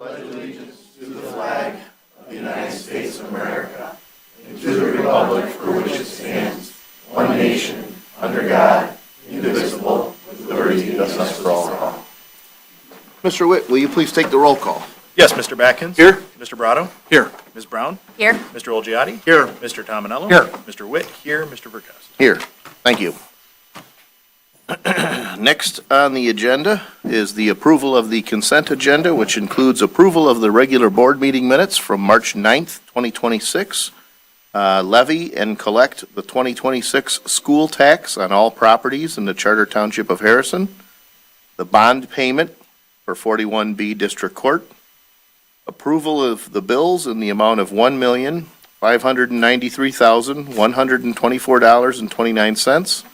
pledge allegiance to the flag of the United States of America and to the republic for which it stands, one nation, under God, indivisible, with liberty and justice for all. Mr. Witt, will you please take the roll call? Yes, Mr. Batkins. Here. Mr. Brado. Here. Ms. Brown. Here. Mr. Olgiati. Here. Mr. Tominello. Here. Mr. Witt. Here. Mr. Verkust. Here. Thank you. Next on the agenda is the approval of the consent agenda, which includes approval of the regular board meeting minutes from March 9th, 2026, levy and collect the 2026 school tax on all properties in the Charter Township of Harrison, the bond payment for 41B District Court, approval of the bills in the amount of $1,593,124.29,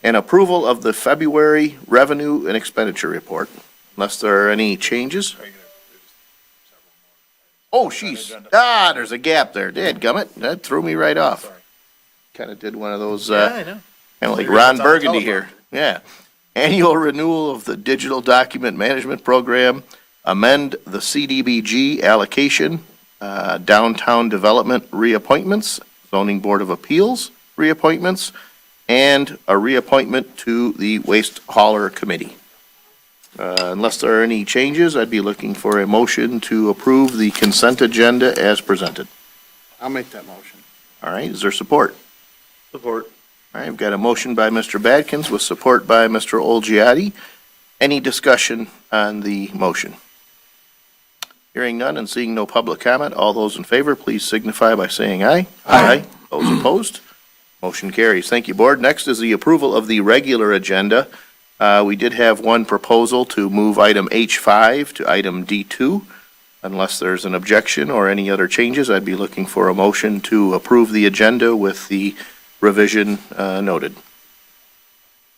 and approval of the February revenue and expenditure report. Unless there are any changes? Oh, sheesh. There's a gap there. Dadgummit. That threw me right off. Kind of did one of those, Yeah, I know. kind of like Ron Burgundy here. Yeah. Annual renewal of the digital document management program, amend the CDBG allocation, downtown development reappointments, zoning board of appeals reappointments, and a reappointment to the waste hauler committee. Unless there are any changes, I'd be looking for a motion to approve the consent agenda as presented. I'll make that motion. All right, is there support? Support. All right, I've got a motion by Mr. Badkins with support by Mr. Olgiati. Any discussion on the motion? Hearing none and seeing no public comment, all those in favor, please signify by saying aye. Aye. Those opposed? Motion carries. Thank you, Board. Next is the approval of the regular agenda. We did have one proposal to move item H5 to item D2. Unless there's an objection or any other changes, I'd be looking for a motion to approve the agenda with the revision noted.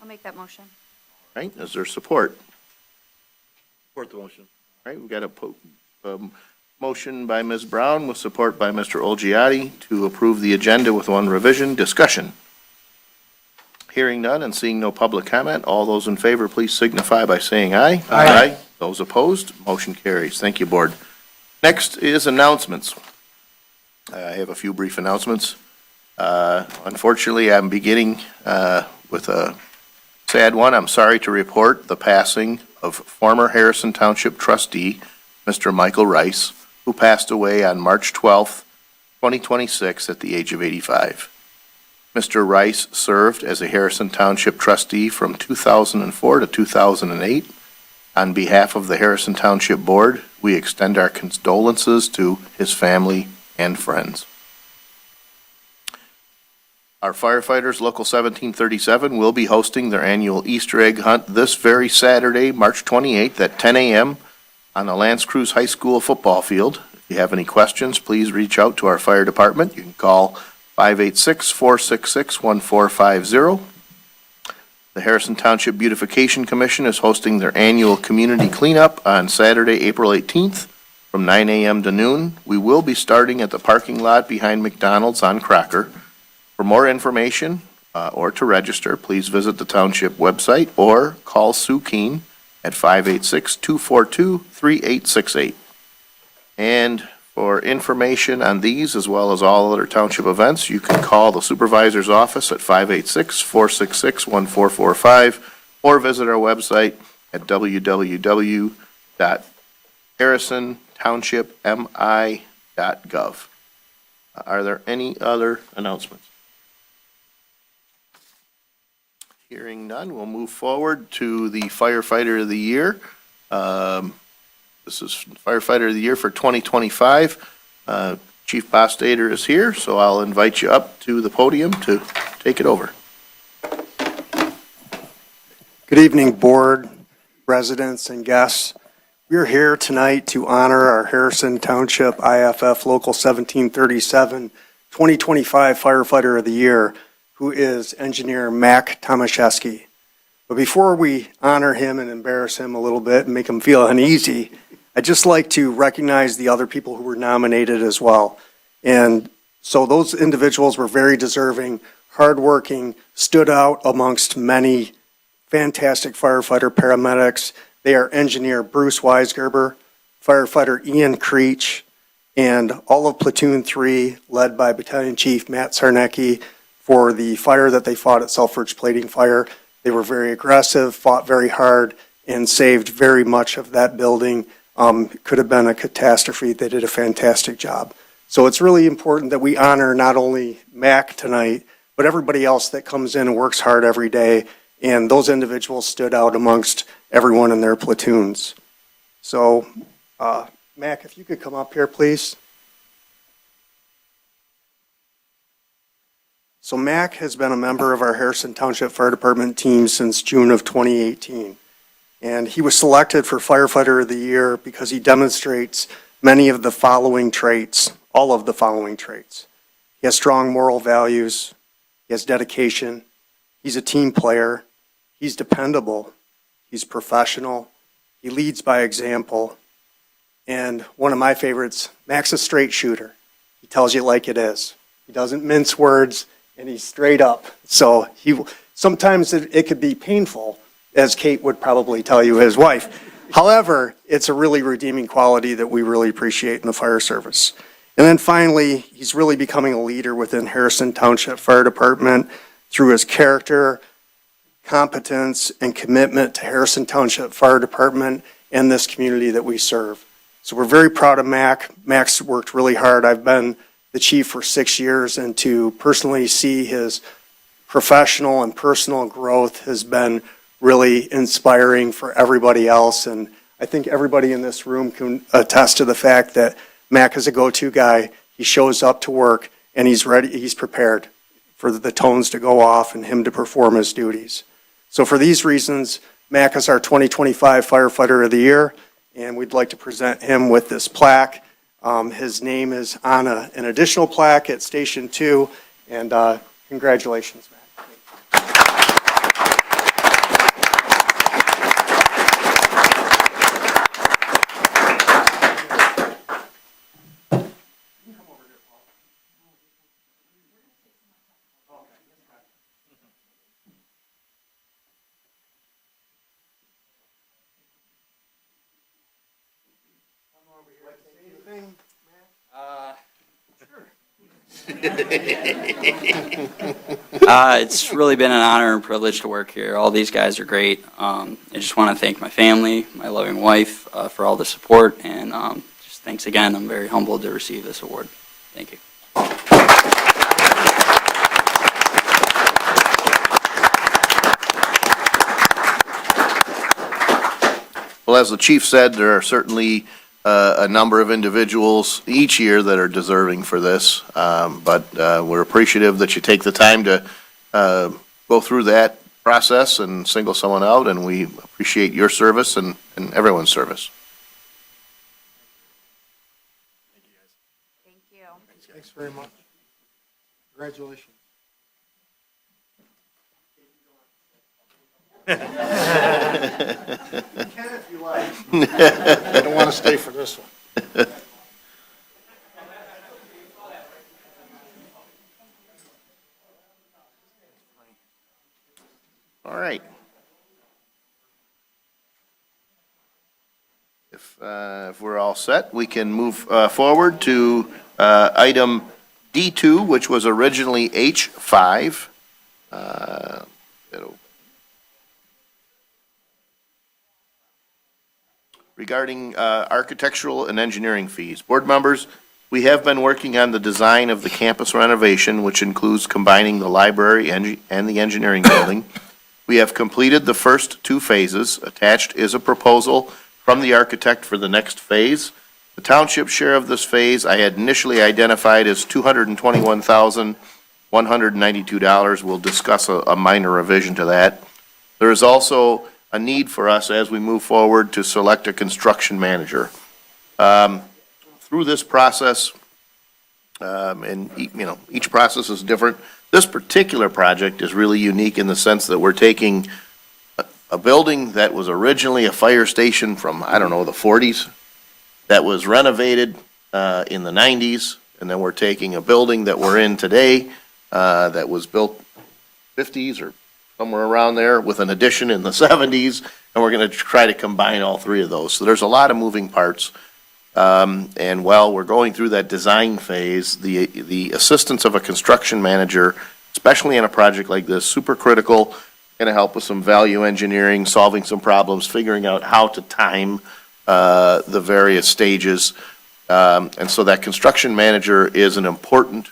I'll make that motion. All right, is there support? Support the motion. All right, we've got a motion by Ms. Brown with support by Mr. Olgiati to approve the agenda with one revision. Discussion. Hearing none and seeing no public comment, all those in favor, please signify by saying aye. Aye. Those opposed, motion carries. Thank you, Board. Next is announcements. I have a few brief announcements. Unfortunately, I'm beginning with a sad one. I'm sorry to report the passing of former Harrison Township trustee, Mr. Michael Rice, who passed away on March 12th, 2026 at the age of 85. Mr. Rice served as a Harrison Township trustee from 2004 to 2008. On behalf of the Harrison Township Board, we extend our condolences to his family and friends. Our firefighters, Local 1737, will be hosting their annual Easter egg hunt this very Saturday, March 28th at 10 a.m. on the Lance Cruz High School football field. If you have any questions, please reach out to our fire department. You can call 586-466-1450. The Harrison Township Beautification Commission is hosting their annual community cleanup on Saturday, April 18th from 9 a.m. to noon. We will be starting at the parking lot behind McDonald's on Crocker. For more information or to register, please visit the township website or call Sue Keene at 586-242-3868. And for information on these, as well as all other township events, you can call the supervisor's office at 586-466-1445 or visit our website at www.harrisontownshipmi.gov. Are there any other announcements? Hearing none, we'll move forward to the Firefighter of the Year. This is Firefighter of the Year for 2025. Chief Bostader is here, so I'll invite you up to the podium to take it over. Good evening, board, residents, and guests. We are here tonight to honor our Harrison Township IFF Local 1737 2025 Firefighter of the Year, who is Engineer Mac Tomaszewski. But before we honor him and embarrass him a little bit and make him feel uneasy, I'd just like to recognize the other people who were nominated as well. And so those individuals were very deserving, hardworking, stood out amongst many fantastic firefighter paramedics. They are Engineer Bruce Weisgerber, firefighter Ian Creech, and all of Platoon 3, led by Battalion Chief Matt Sarnecki, for the fire that they fought at Selfridge Plating Fire. They were very aggressive, fought very hard, and saved very much of that building. It could have been a catastrophe. They did a fantastic job. So it's really important that we honor not only Mac tonight, but everybody else that comes in and works hard every day. And those individuals stood out amongst everyone in their platoons. So, Mac, if you could come up here, please. So Mac has been a member of our Harrison Township Fire Department team since June of 2018. And he was selected for Firefighter of the Year because he demonstrates many of the following traits, all of the following traits. He has strong moral values. He has dedication. He's a team player. He's dependable. He's professional. He leads by example. And one of my favorites, Mac's a straight shooter. He tells you like it is. He doesn't mince words, and he's straight up. So sometimes it could be painful, as Kate would probably tell you, his wife. However, it's a really redeeming quality that we really appreciate in the fire service. And then finally, he's really becoming a leader within Harrison Township Fire Department through his character, competence, and commitment to Harrison Township Fire Department and this community that we serve. So we're very proud of Mac. Mac's worked really hard. I've been the chief for 6 years, and to personally see his professional and personal growth has been really inspiring for everybody else. And I think everybody in this room can attest to the fact that Mac is a go-to guy. He shows up to work and he's ready, he's prepared for the tones to go off and him to perform his duties. So for these reasons, Mac is our 2025 Firefighter of the Year, and we'd like to present him with this plaque. His name is on an additional plaque at Station 2, and congratulations, Mac. It's really been an honor and privilege to work here. All these guys are great. I just want to thank my family, my loving wife, for all the support, and just thanks again. I'm very humbled to receive this award. Thank you. Well, as the chief said, there are certainly a number of individuals each year that are deserving for this, but we're appreciative that you take the time to go through that process and single someone out, and we appreciate your service and everyone's service. Thank you. Thanks very much. Congratulations. I don't want to stay for this one. All right. If we're all set, we can move forward to item D2, which was originally H5. Regarding architectural and engineering fees. Board members, we have been working on the design of the campus renovation, which includes combining the library and the engineering building. We have completed the first 2 phases. Attached is a proposal from the architect for the next phase. The township share of this phase I had initially identified as $221,192. We'll discuss a minor revision to that. There is also a need for us as we move forward to select a construction manager. Through this process, and each process is different. This particular project is really unique in the sense that we're taking a building that was originally a fire station from, the 40s, that was renovated in the 90s, and then we're taking a building that we're in today that was built 50s or somewhere around there with an addition in the 70s, and we're going to try to combine all 3 of those. So there's a lot of moving parts. And while we're going through that design phase, the assistance of a construction manager, especially in a project like this, super critical, going to help with some value engineering, solving some problems, figuring out how to time the various stages. And so that construction manager is an important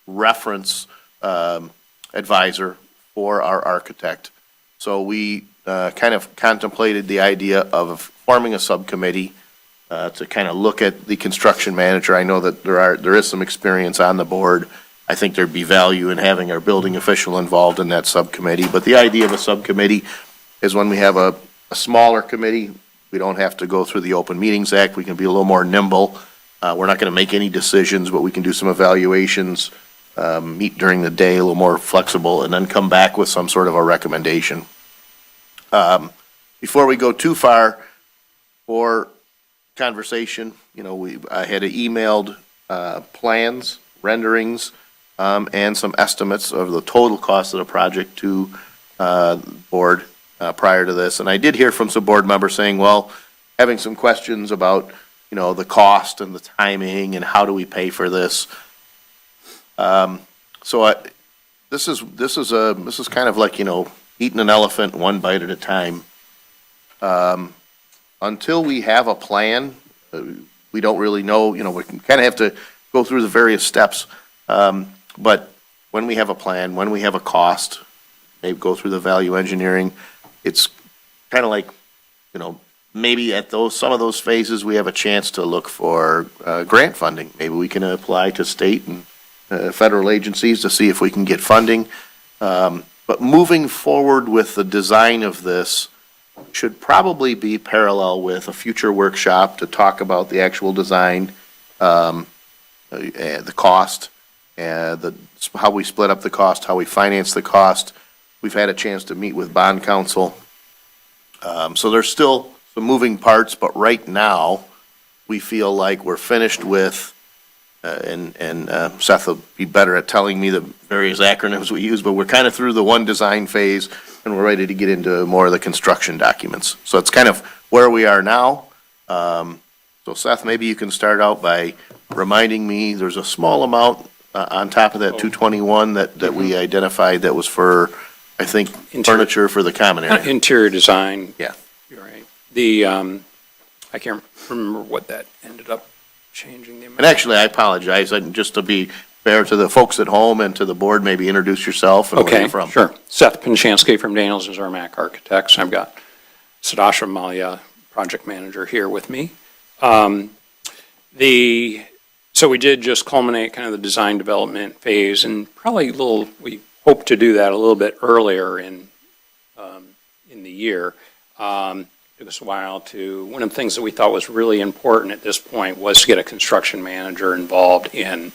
reference advisor for our architect. So we kind of contemplated the idea of forming a subcommittee to kind of look at the construction manager. I know that there is some experience on the board. I think there'd be value in having our building official involved in that subcommittee. But the idea of a subcommittee is when we have a smaller committee, we don't have to go through the Open Meetings Act. We can be a little more nimble. We're not going to make any decisions, but we can do some evaluations, meet during the day, a little more flexible, and then come back with some sort of a recommendation. Before we go too far for conversation, I had emailed plans, renderings, and some estimates of the total cost of the project to the board prior to this. And I did hear from some board members saying, well, having some questions about, the cost and the timing and how do we pay for this. This is kind of like, eating an elephant one bite at a time. Until we have a plan, we don't really know, we kind of have to go through the various steps. But when we have a plan, when we have a cost, maybe go through the value engineering, it's kind of like, maybe at some of those phases, we have a chance to look for grant funding. Maybe we can apply to state and federal agencies to see if we can get funding. But moving forward with the design of this should probably be parallel with a future workshop to talk about the actual design, the cost, how we split up the cost, how we finance the cost. We've had a chance to meet with bond counsel. So there's still some moving parts, but right now, we feel like we're finished with, and Seth will be better at telling me the various acronyms we use, but we're kind of through the one design phase, and we're ready to get into more of the construction documents. So it's kind of where we are now. So Seth, maybe you can start out by reminding me, there's a small amount on top of that 221 that we identified that was for, I think, furniture for the common area. Interior design. Yeah. You're right. I can't remember what that ended up changing the amount. And actually, I apologize, just to be fair to the folks at home and to the board, maybe introduce yourself and where you're from. Sure. Seth Pinchansky from Daniels and Zermatt Architects. I've got Sadasha Malia, project manager, here with me. So we did just culminate kind of the design development phase, and probably we hope to do that a little bit earlier in the year. Took us a while one of the things that we thought was really important at this point was to get a construction manager involved in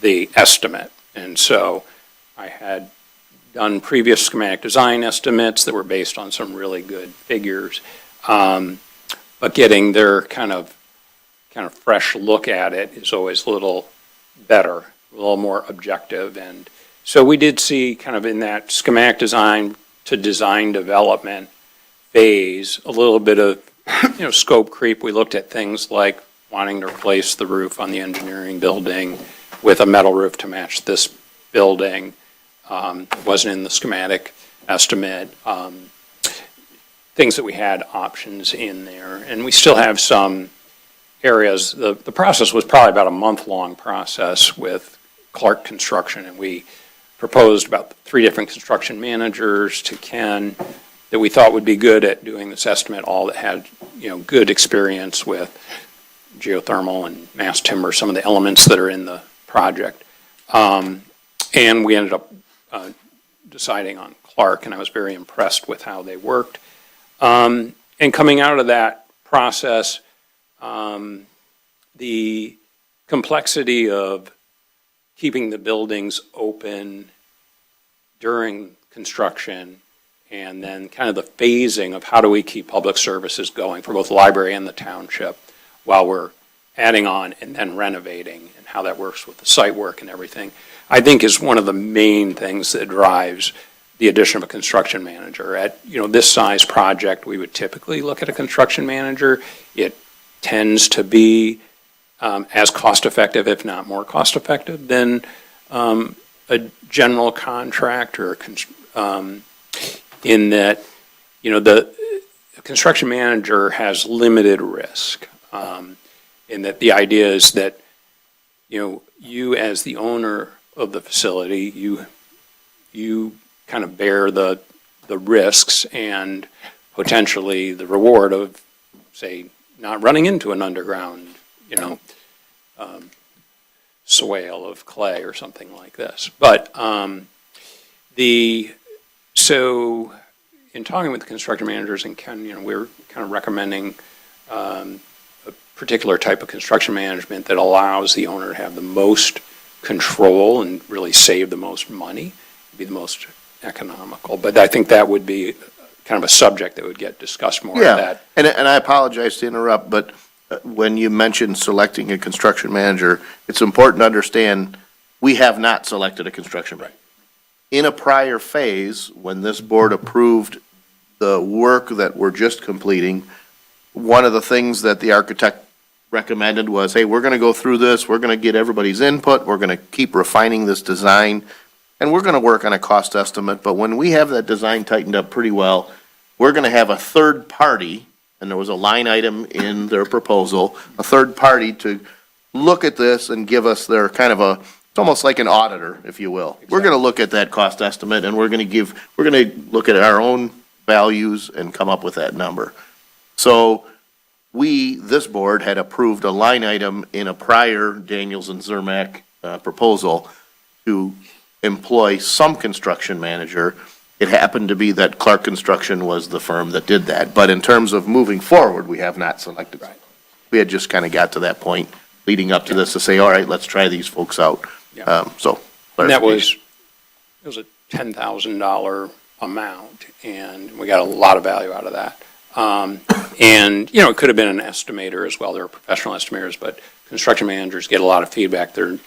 the estimate. And so I had done previous schematic design estimates that were based on some really good figures. But getting their kind of fresh look at it is always a little better, a little more objective. And so we did see kind of in that schematic design to design development phase, a little bit of, scope creep. We looked at things like wanting to replace the roof on the engineering building with a metal roof to match this building. It wasn't in the schematic estimate. Things that we had options in there. And we still have some areas. The process was probably about a month-long process with Clark Construction, and we proposed about 3 different construction managers to Ken that we thought would be good at doing this estimate, all that had, good experience with geothermal and mass timber, some of the elements that are in the project. And we ended up deciding on Clark, and I was very impressed with how they worked. And coming out of that process, the complexity of keeping the buildings open during construction, and then kind of the phasing of how do we keep public services going for both the library and the township while we're adding on and then renovating, and how that works with the site work and everything, I think is one of the main things that drives the addition of a construction manager. At this size project, we would typically look at a construction manager. It tends to be as cost-effective, if not more cost-effective, than a general contractor, in that, the construction manager has limited risk. In that the idea is that, you as the owner of the facility, you kind of bear the risks and potentially the reward of, say, not running into an underground, swale of clay or something like this. But so in talking with the construction managers and Ken, we're kind of recommending a particular type of construction management that allows the owner to have the most control and really save the most money, be the most economical. But I think that would be kind of a subject that would get discussed more. Yeah, and I apologize to interrupt, but when you mentioned selecting a construction manager, it's important to understand, we have not selected a construction manager. In a prior phase, when this board approved the work that we're just completing, one of the things that the architect recommended was, hey, we're going to go through this, we're going to get everybody's input, we're going to keep refining this design, and we're going to work on a cost estimate, but when we have that design tightened up pretty well, we're going to have a third party, and there was a line item in their proposal, a third party to look at this and give us their kind of it's almost like an auditor, if you will. Exactly. We're going to look at that cost estimate, and we're going to look at our own values and come up with that number. So this board had approved a line item in a prior Daniels and Zermatt proposal to employ some construction manager. It happened to be that Clark Construction was the firm that did that. But in terms of moving forward, we have not selected. Right. We had just kind of got to that point leading up to this to say, all right, let's try these folks out. Yeah. And that was a $10,000 amount, and we got a lot of value out of that. And, it could have been an estimator as well. There are professional estimators, but construction managers get a lot of feedback. Their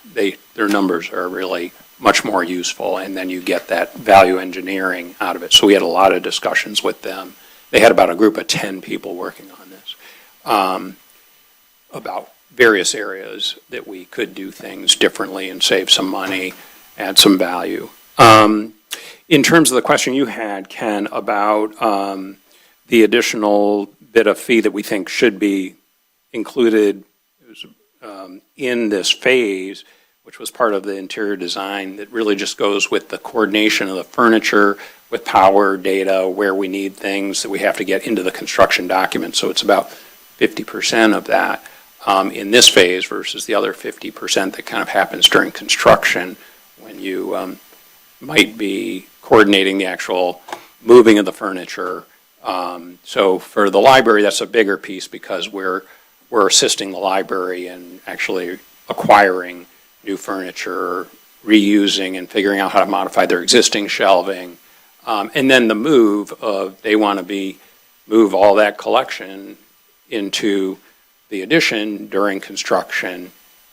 numbers are really much more useful, and then you get that value engineering out of it. So we had a lot of discussions with them. They had about a group of 10 people working on this, about various areas that we could do things differently and save some money, add some value. In terms of the question you had, Ken, about the additional bit of fee that we think should be included in this phase, which was part of the interior design, that really just goes with the coordination of the furniture, with power, data, where we need things that we have to get into the construction document. So it's about 50% of that in this phase versus the other 50% that kind of happens during construction when you might be coordinating the actual moving of the furniture. So for the library, that's a bigger piece because we're assisting the library in actually acquiring new furniture, reusing and figuring out how to modify their existing shelving. And then the move of, they want to move all that collection into the addition during construction,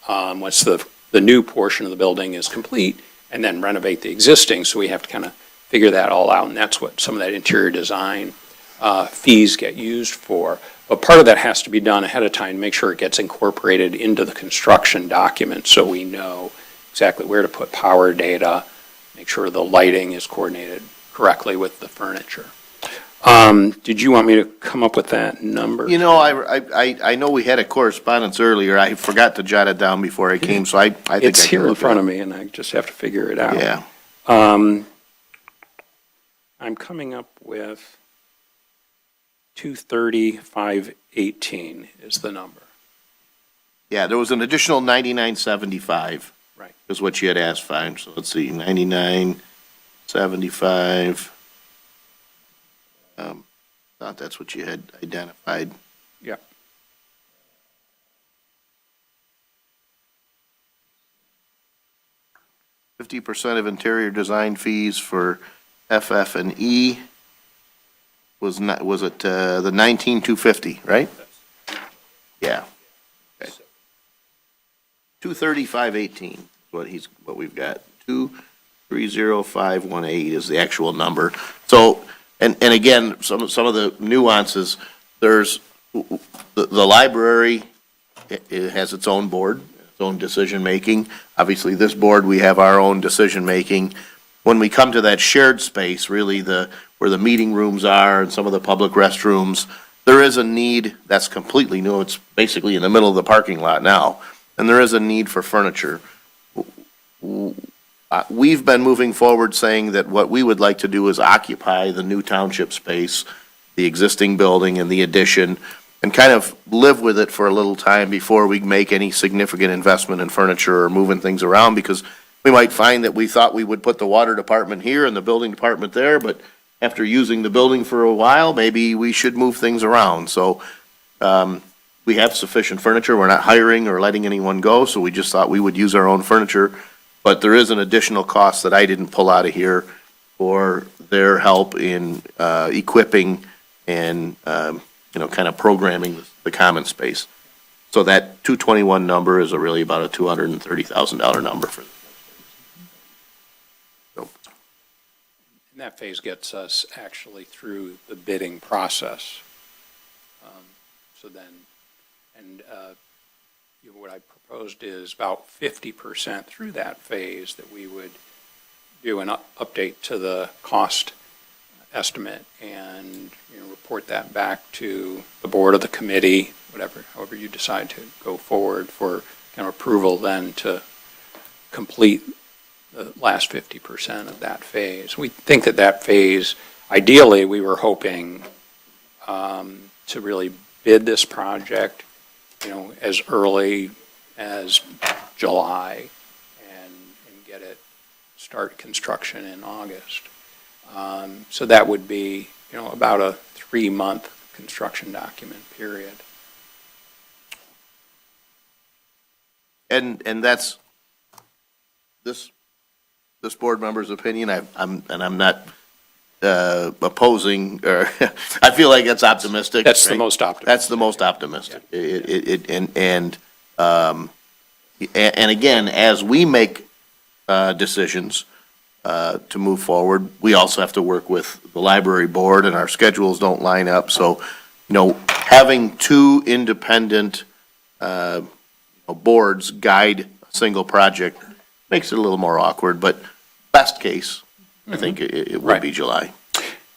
once the new portion of the building is complete, and then renovate the existing. So we have to kind of figure that all out, and that's what some of that interior design fees get used for. But part of that has to be done ahead of time to make sure it gets incorporated into the construction document so we know exactly where to put power data, make sure the lighting is coordinated correctly with the furniture. Did you want me to come up with that number? I know we had a correspondence earlier. I forgot to jot it down before I came, so I think it's I can here in look front it of me, and I just have to figure it out. Yeah. I'm coming up with 230,518 is the number. Yeah, there was an additional 9975. Right. Is what you had asked, fine. So let's see, 9975. Thought that's what you had identified. Yeah. %50 of interior design fees for FF and E was it the 19,250, right? Yeah. Okay. 235,18 is what we've got. 230,518 is the actual number. So, and again, some of the nuances, there's the library, it has its own board, its own decision-making. Obviously, this board, we have our own decision-making. When we come to that shared space, really where the meeting rooms are and some of the public restrooms, there is a need that's completely new. It's basically in the middle of the parking lot now, and there is a need for furniture. We've been moving forward saying that what we would like to do is occupy the new township space, the existing building and the addition, and kind of live with it for a little time before we make any significant investment in furniture or moving things around, because we might find that we thought we would put the water department here and the building department there, but after using the building for a while, maybe we should move things around. So we have sufficient furniture. We're not hiring or letting anyone go, so we just thought we would use our own furniture. But there is an additional cost that I didn't pull out of here for their help in equipping and, kind of programming the common space. So that 221 number is really about a $230,000 number for. So, And that phase gets us actually through the bidding process. So then, and what I proposed is about 50% through that phase that we would do an update to the cost estimate and report that back to the board of the committee, however you decide to go forward for kind of approval then to complete the last 50% of that phase. We think that phase, ideally, we were hoping to really bid this project, as early as July and get it, start construction in August. So that would be, about a 3-month construction document period. and that's this board member's opinion. I'm not opposing, or I feel like that's optimistic. That's the right? most optimistic. That's the most optimistic. And again, as we make decisions to move forward, we also have to work with the library board, and our schedules don't line up. So, having two independent boards guide a single project makes it a little more awkward, but best case, I think it would be July.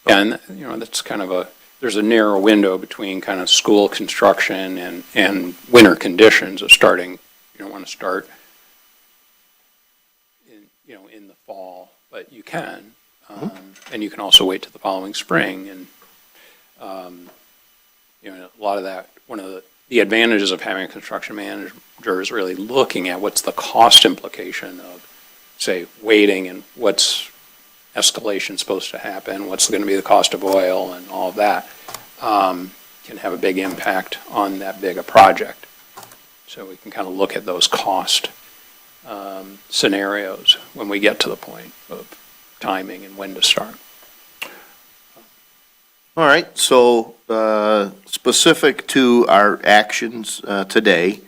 And, that's kind of there's a narrow window between kind of school construction and winter conditions of starting. You don't want to start in the fall, but you can. And you can also wait till the following spring. And, a lot of that, one of the advantages of having a construction manager is really looking at what's the cost implication of, say, waiting, and what's escalation supposed to happen, what's going to be the cost of oil, and all of that can have a big impact on that big a project. So we can kind of look at those cost scenarios when we get to the point of timing and when to start. All right, so specific to our actions today,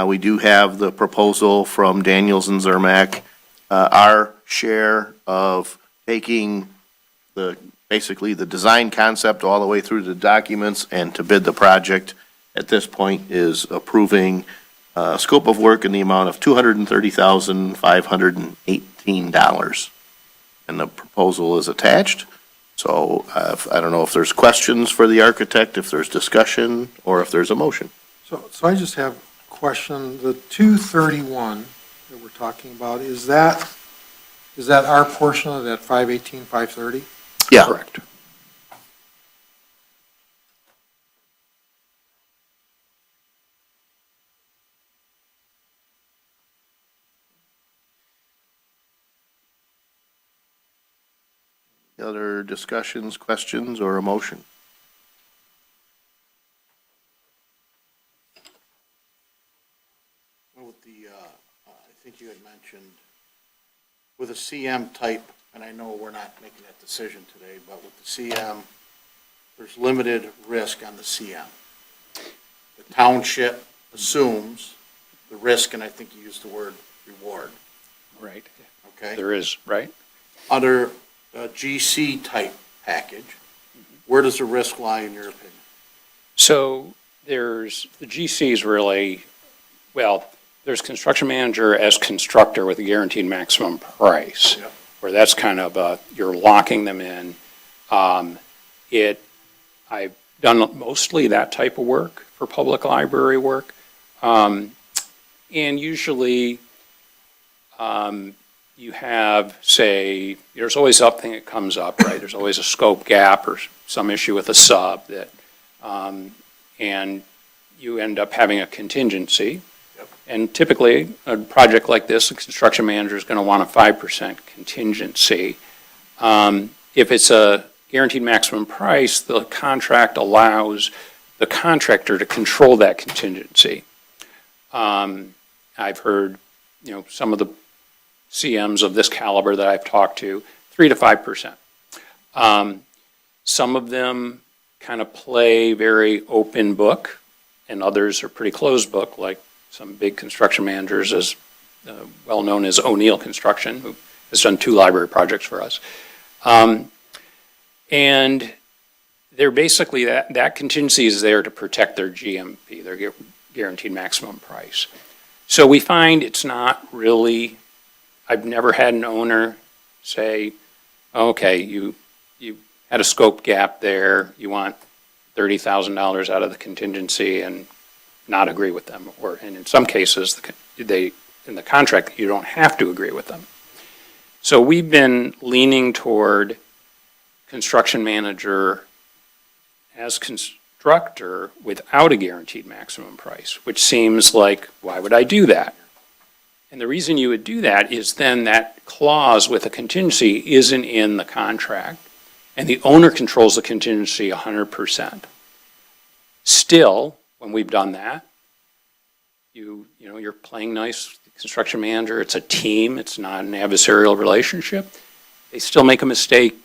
we do have the proposal from Daniels and Zermatt, our share of taking basically the design concept all the way through the documents and to bid the project at this point is approving a scope of work in the amount of $230,518. And the proposal is attached. So I don't know if there's questions for the architect, if there's discussion, or if there's a motion. So I just have a question. The 231 that we're talking about, is that our portion of that 518, 530? Yeah. Correct. Other discussions, questions, or a motion? With the, I think you had mentioned, with a CM type, and I know we're not making that decision today, but with the CM, there's limited risk on the CM. The township assumes the risk, and I think you used the word reward, Right. okay? There is, right? Under a GC type package, where does the risk lie in your opinion? So there's, the GC's really, well, there's construction manager as constructor with a guaranteed maximum price, Yep. where that's kind of, you're locking them in. I've done mostly that type of work for public library work. And usually, you have, say, there's always something that comes up, right? There's always a scope gap or some issue with a sub that, and you end up having a contingency. Yep. And typically, a project like this, the construction manager is going to want a 5% contingency. If it's a guaranteed maximum price, the contract allows the contractor to control that contingency. I've heard, some of the CMs of this caliber that I've talked to, 3 to 5%. Some of them kind of play very open book, and others are pretty closed book, like some big construction managers, as well known as O'Neill Construction, who has done 2 library projects for us. And they're basically, that contingency is there to protect their GMP, their guaranteed maximum price. So we find it's not really, I've never had an owner say, okay, you had a scope gap there, you want $30,000 out of the contingency and not agree with them. And in some cases, in the contract, you don't have to agree with them. So we've been leaning toward construction manager as constructor without a guaranteed maximum price, which seems like, why would I do that? And the reason you would do that is then that clause with a contingency isn't in the contract, and the owner controls the contingency 100%. Still, when we've done that, you're playing nice, construction manager, it's a team, it's not an adversarial relationship. They still make a mistake,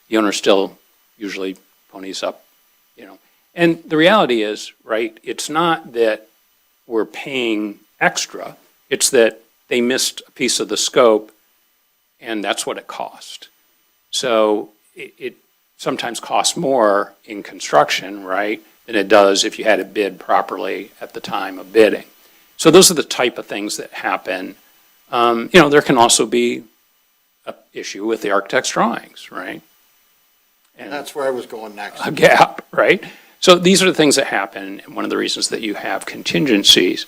the owner still usually ponies up, And the reality is, right, it's not that we're paying extra, it's that they missed a piece of the scope, and that's what it cost. So it sometimes costs more in construction, right, than it does if you had it bid properly at the time of bidding. So those are the type of things that happen. There can also be an issue with the architect's drawings, right? And that's where I was going next. A gap, right? So these are the things that happen, and one of the reasons that you have contingencies,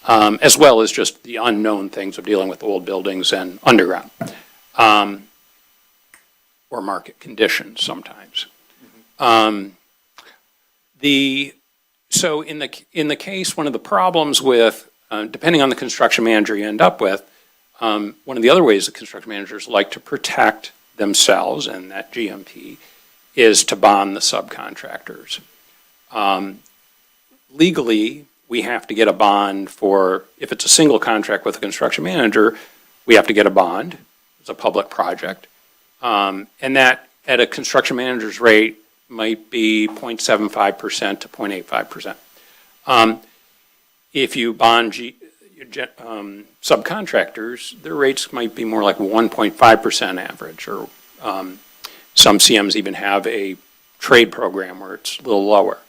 as well as just the unknown things of dealing with old buildings and underground, or market conditions sometimes. So in the case, one of the problems with, depending on the construction manager you end up with, one of the other ways that construction managers like to protect themselves and that GMP is to bond the subcontractors. Legally, we have to get a bond for, if it's a single contract with a construction manager, we have to get a bond. It's a public project. And that at a construction manager's rate might be 0.75% to 0.85%. If you bond subcontractors, their rates might be more like 1.5% average, or some CMs even have a trade program where it's a little lower.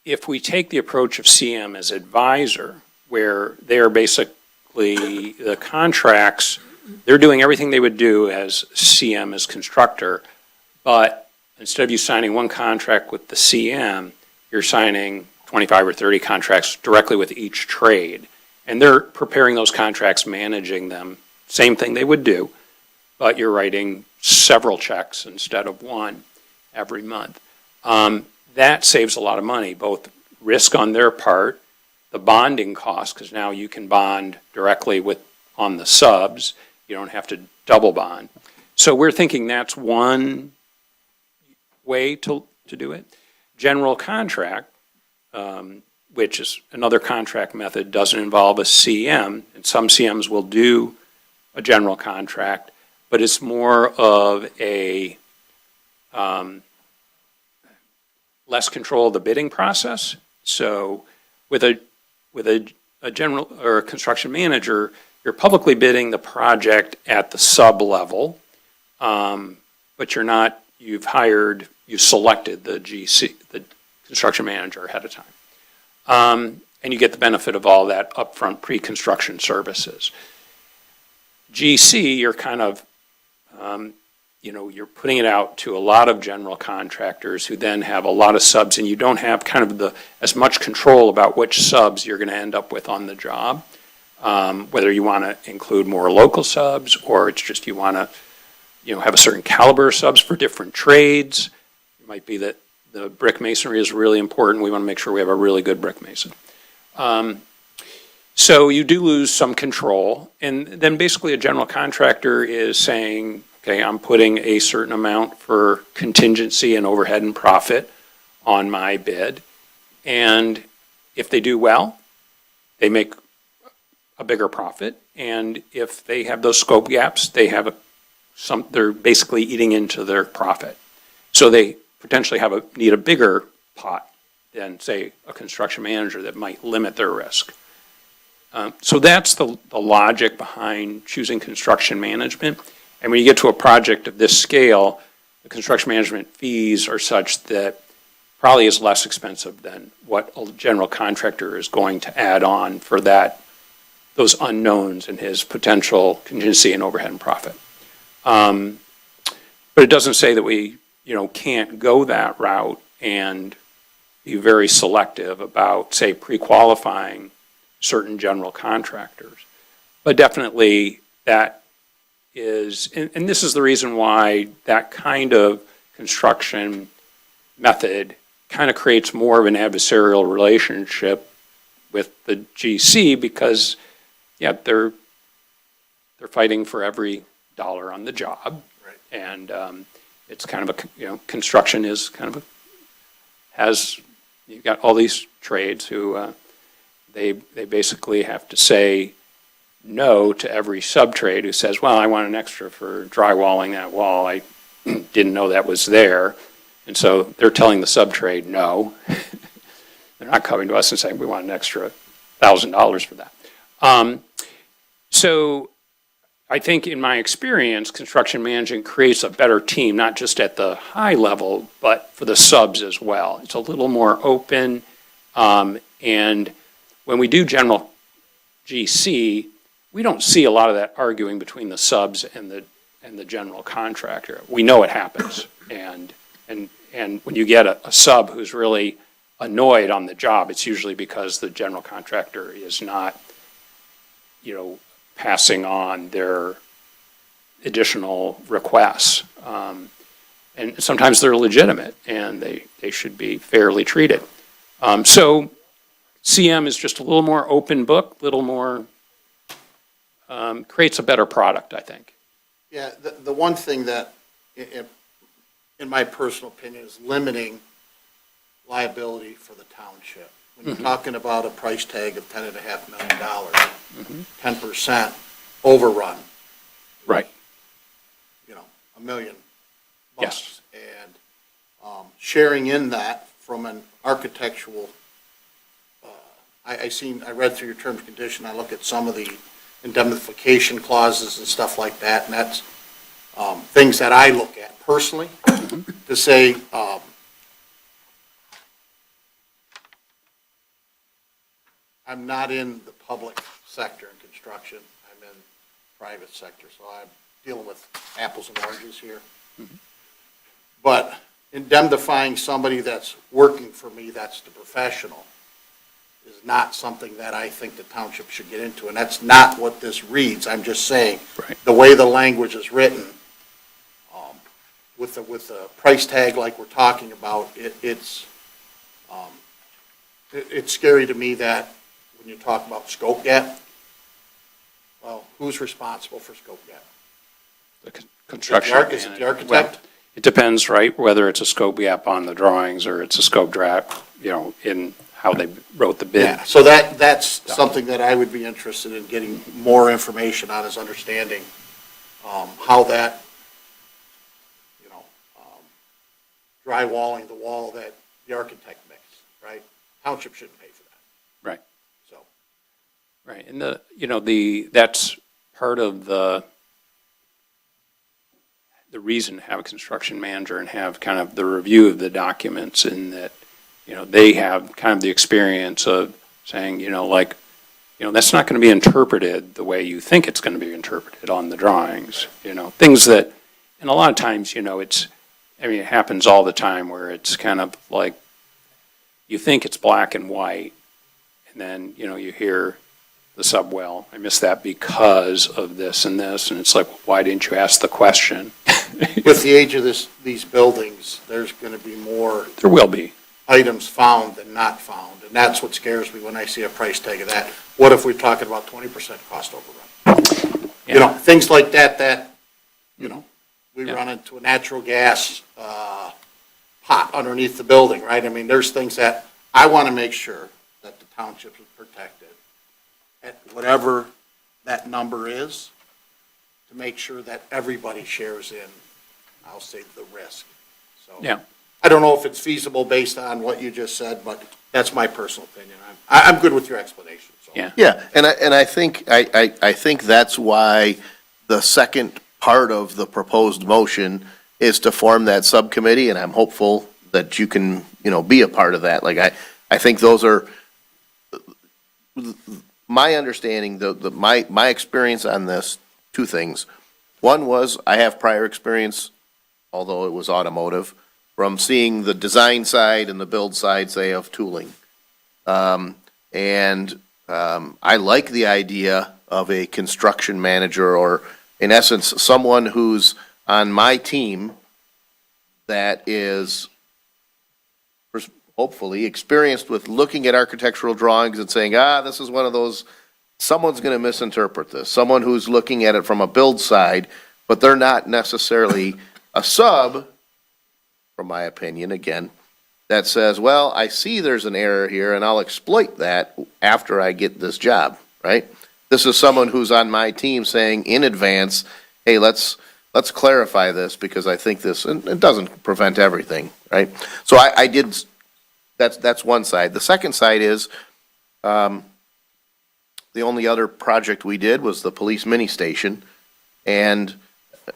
If we take the approach of CM as advisor, where they're basically, the contracts, they're doing everything they would do as CM as constructor, but instead of you signing one contract with the CM, you're signing 25 or 30 contracts directly with each trade. And they're preparing those contracts, managing them, same thing they would do, but you're writing several checks instead of one every month. That saves a lot of money, both risk on their part, the bonding cost, because now you can bond directly on the subs. You don't have to double bond. So we're thinking that's one way to do it. General contract, which is another contract method, doesn't involve a CM, and some CMs will do a general contract, but it's more of a less control of the bidding process. So with a general or a construction manager, you're publicly bidding the project at the sub level, but you're you selected the GC, the construction manager ahead of time. And you get the benefit of all that upfront pre-construction services. GC, you're kind of, you're putting it out to a lot of general contractors who then have a lot of subs, and you don't have kind of as much control about which subs you're going to end up with on the job. Whether you want to include more local subs, or it's just you want to, have a certain caliber of subs for different trades. It might be that the brick masonry is really important. We want to make sure we have a really good brick mason. So you do lose some control, and then basically a general contractor is saying, okay, I'm putting a certain amount for contingency and overhead and profit on my bid, and if they do well, they make a bigger profit, and if they have those scope gaps, they're basically eating into their profit. So they potentially need a bigger pot than, say, a construction manager that might limit their risk. So that's the logic behind choosing construction management. And when you get to a project of this scale, the construction management fees are such that probably is less expensive than what a general contractor is going to add on for those unknowns in his potential contingency and overhead and profit. But it doesn't say that we, can't go that route and be very selective about, say, pre-qualifying certain general contractors. But definitely that is, and this is the reason why that kind of construction method kind of creates more of an adversarial relationship with the GC, because they're fighting for every dollar on the job. Right. And it's kind of construction is kind of you've got all these trades who they basically have to say no to every sub-trade who says, well, I want an extra for drywalling that wall. I didn't know that was there. And so they're telling the sub-trade no. They're not coming to us and saying, we want an extra $1,000 for that. So I think in my experience, construction management creates a better team, not just at the high level, but for the subs as well. It's a little more open. And when we do general GC, we don't see a lot of that arguing between the subs and the general contractor. We know it happens. And when you get a sub who's really annoyed on the job, it's usually because the general contractor is not, passing on their additional requests. And sometimes they're legitimate and they should be fairly treated. So CM is just a little more open book, little more, creates a better product, I think. Yeah, the one thing that, in my personal opinion, is limiting liability for the township. When you're talking about a price tag of $10.5 million, 10% overrun. Right. $1 million. Yes. And sharing in that from an architectural, I read through your terms and condition, I look at some of the indemnification clauses and stuff like that, and that's things that I look at personally to say, I'm not in the public sector in construction. I'm in private sector, so I'm dealing with apples and oranges here. But indemnifying somebody that's working for me, that's the professional, is not something that I think the township should get into, and that's not what this reads. I'm just saying, the way the language is written, with the price tag like we're talking about, it's scary to me that when you talk about scope gap, well, who's responsible for scope gap? The construction Is it the manager. architect? Well, it depends, right, whether it's a scope gap on the drawings or it's a scope gap, in how they wrote the bid. Yeah, so that's something that I would be interested in getting more information on, is understanding how that, drywalling the wall that the architect makes, right? Township shouldn't pay for that. Right. So, Right, and that's part of the reason to have a construction manager and have kind of the review of the documents, in that, they have kind of the experience of saying, that's not going to be interpreted the way you think it's going to be interpreted on the drawings, things that, and a lot of times, it happens all the time where it's kind of like, you think it's black and white, and then, you hear the subwell, I missed that because of this and this, and it's like, why didn't you ask the question? With the age of these buildings, there's going to be more There will be. items found than not found, and that's what scares me when I see a price tag of that. What if we're talking about 20% cost overrun? Yeah. Things like that, we Yeah. run into a natural gas pot underneath the building, right? I mean, there's things that I want to make sure that the township is protected at whatever that number is, to make sure that everybody shares in, I'll say, the risk. So Yeah. I don't know if it's feasible based on what you just said, but that's my personal opinion. I'm good with your explanation, so. Yeah. Yeah, and I think, I think that's why the second part of the proposed motion is to form that subcommittee, and I'm hopeful that you can, be a part of that. Like, I think those are, my understanding, my experience on this, two things. One was, I have prior experience, although it was automotive, from seeing the design side and the build side, say, of tooling. I like the idea of a construction manager, or in essence, someone who's on my team that is hopefully experienced with looking at architectural drawings and saying, this is one of those, someone's going to misinterpret this. Someone who's looking at it from a build side, but they're not necessarily a sub, from my opinion, again, that says, well, I see there's an error here and I'll exploit that after I get this job, right? This is someone who's on my team saying in advance, hey, let's clarify this because I think this, and it doesn't prevent everything, right? So I did, that's one side. The second side is, the only other project we did was the police mini station. And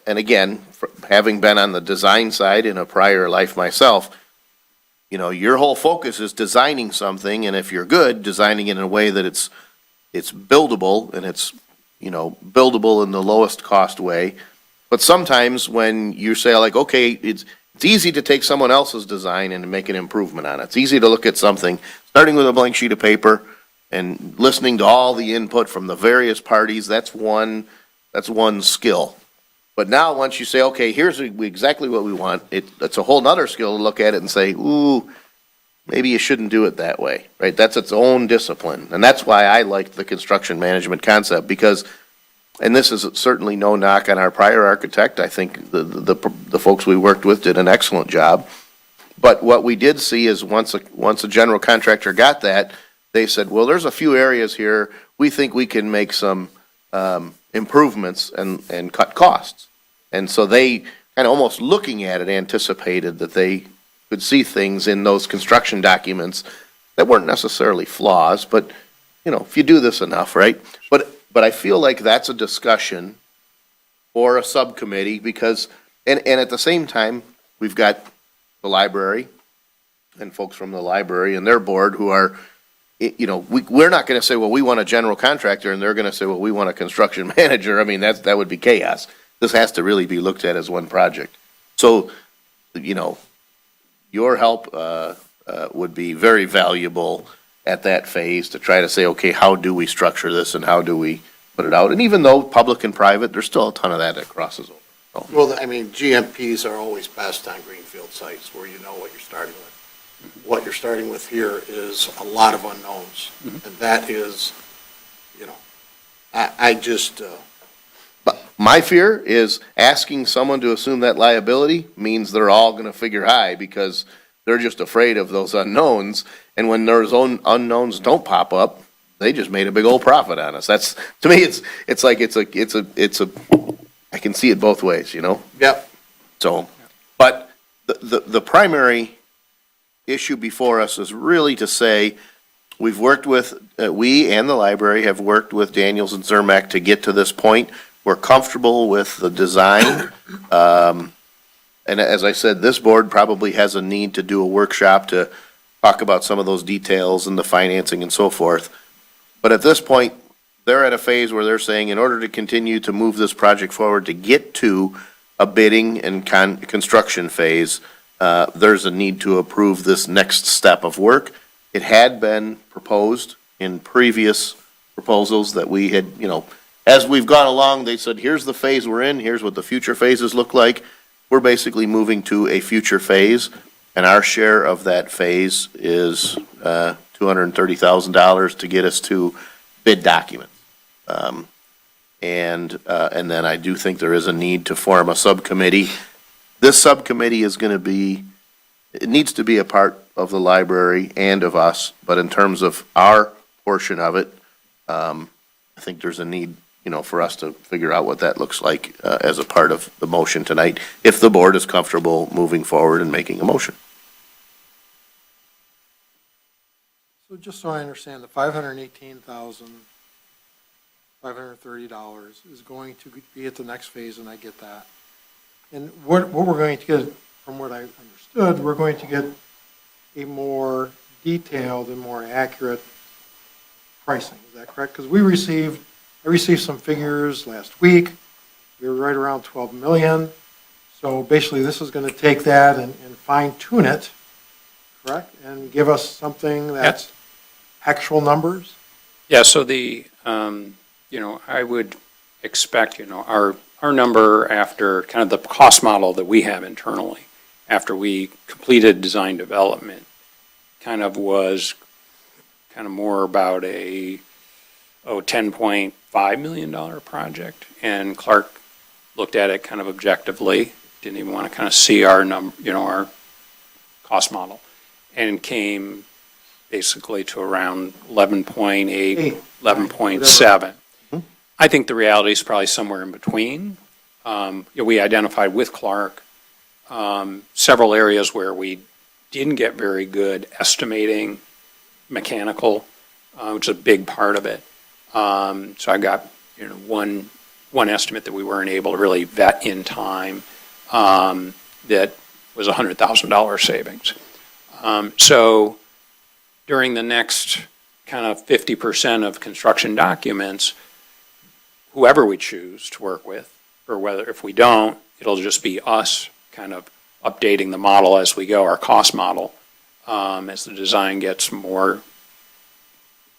again, having been on the design side in a prior life myself, your whole focus is designing something, and if you're good, designing it in a way that it's buildable, and it's, buildable in the lowest cost way. But sometimes when you say, like, okay, it's easy to take someone else's design and make an improvement on it. It's easy to look at something, starting with a blank sheet of paper and listening to all the input from the various parties. That's one skill. But now, once you say, okay, here's exactly what we want, it's a whole nother skill to look at it and say, ooh, maybe you shouldn't do it that way, right? That's its own discipline. And that's why I liked the construction management concept, because, and this is certainly no knock on our prior architect, I think the folks we worked with did an excellent job. But what we did see is once a general contractor got that, they said, well, there's a few areas here, we think we can make some improvements and cut costs. And so they, kind of almost looking at it, anticipated that they could see things in those construction documents that weren't necessarily flaws, but, if you do this enough, right? But I feel like that's a discussion for a subcommittee, because, and at the same time, we've got the library and folks from the library and their board who are, we're not going to say, well, we want a general contractor, and they're going to say, well, we want a construction manager. I mean, that would be chaos. This has to really be looked at as one project. So, your help would be very valuable at that phase to try to say, okay, how do we structure this and how do we put it out? And even though public and private, there's still a ton of that crosses over. So, Well, I mean, GMPs are always best on greenfield sites where you know what you're starting with. What you're starting with here is a lot of unknowns, and that is, I just, But my fear is asking someone to assume that liability means they're all going to figure high because they're just afraid of those unknowns. And when those unknowns don't pop up, they just made a big old profit on us. That's, to me, it's like, I can see it both ways, yep, So, but the primary issue before us is really to say, we've worked with, we and the library have worked with Daniels and Zermatt to get to this point. we're comfortable with the design. And as I said, this board probably has a need to do a workshop to talk about some of those details and the financing and so forth. But at this point, they're at a phase where they're saying, in order to continue to move this project forward, to get to a bidding and construction phase, there's a need to approve this next step of work. It had been proposed in previous proposals that we had, as we've gone along, they said, here's the phase we're in, here's what the future phases look like. We're basically moving to a future phase, and our share of that phase is $230,000 to get us to bid documents. And then I do think there is a need to form a subcommittee. This subcommittee is going to be, it needs to be a part of the library and of us, but in terms of our portion of it, I think there's a need, for us to figure out what that looks like as a part of the motion tonight, if the board is comfortable moving forward and making a motion. So just so I understand, the $518,530 is going to be at the next phase, and I get that. And what we're going to get, from what I understood, we're going to get a more detailed and more accurate pricing. Is that correct? Because I received some figures last week. We were right around 12 million. So basically, this is going to take that and fine tune it, correct? And give us something that's actual numbers? Yeah, so I would expect, our number after kind of the cost model that we have internally, after we completed design development, kind of was kind of more about a $10.5 million project. And Clark looked at it kind of objectively, didn't even want to kind of see our our cost model, and came basically to around 11.8, 11.7. I think the reality is probably somewhere in between. We identified with Clark several areas where we didn't get very good estimating mechanical, which is a big part of it. So I got one estimate that we weren't able to really vet in time that was $100,000 savings. So during the next kind of 50% of construction documents, whoever we choose to work with, or whether if we don't, it'll just be us kind of updating the model as we go, our cost model, as the design gets more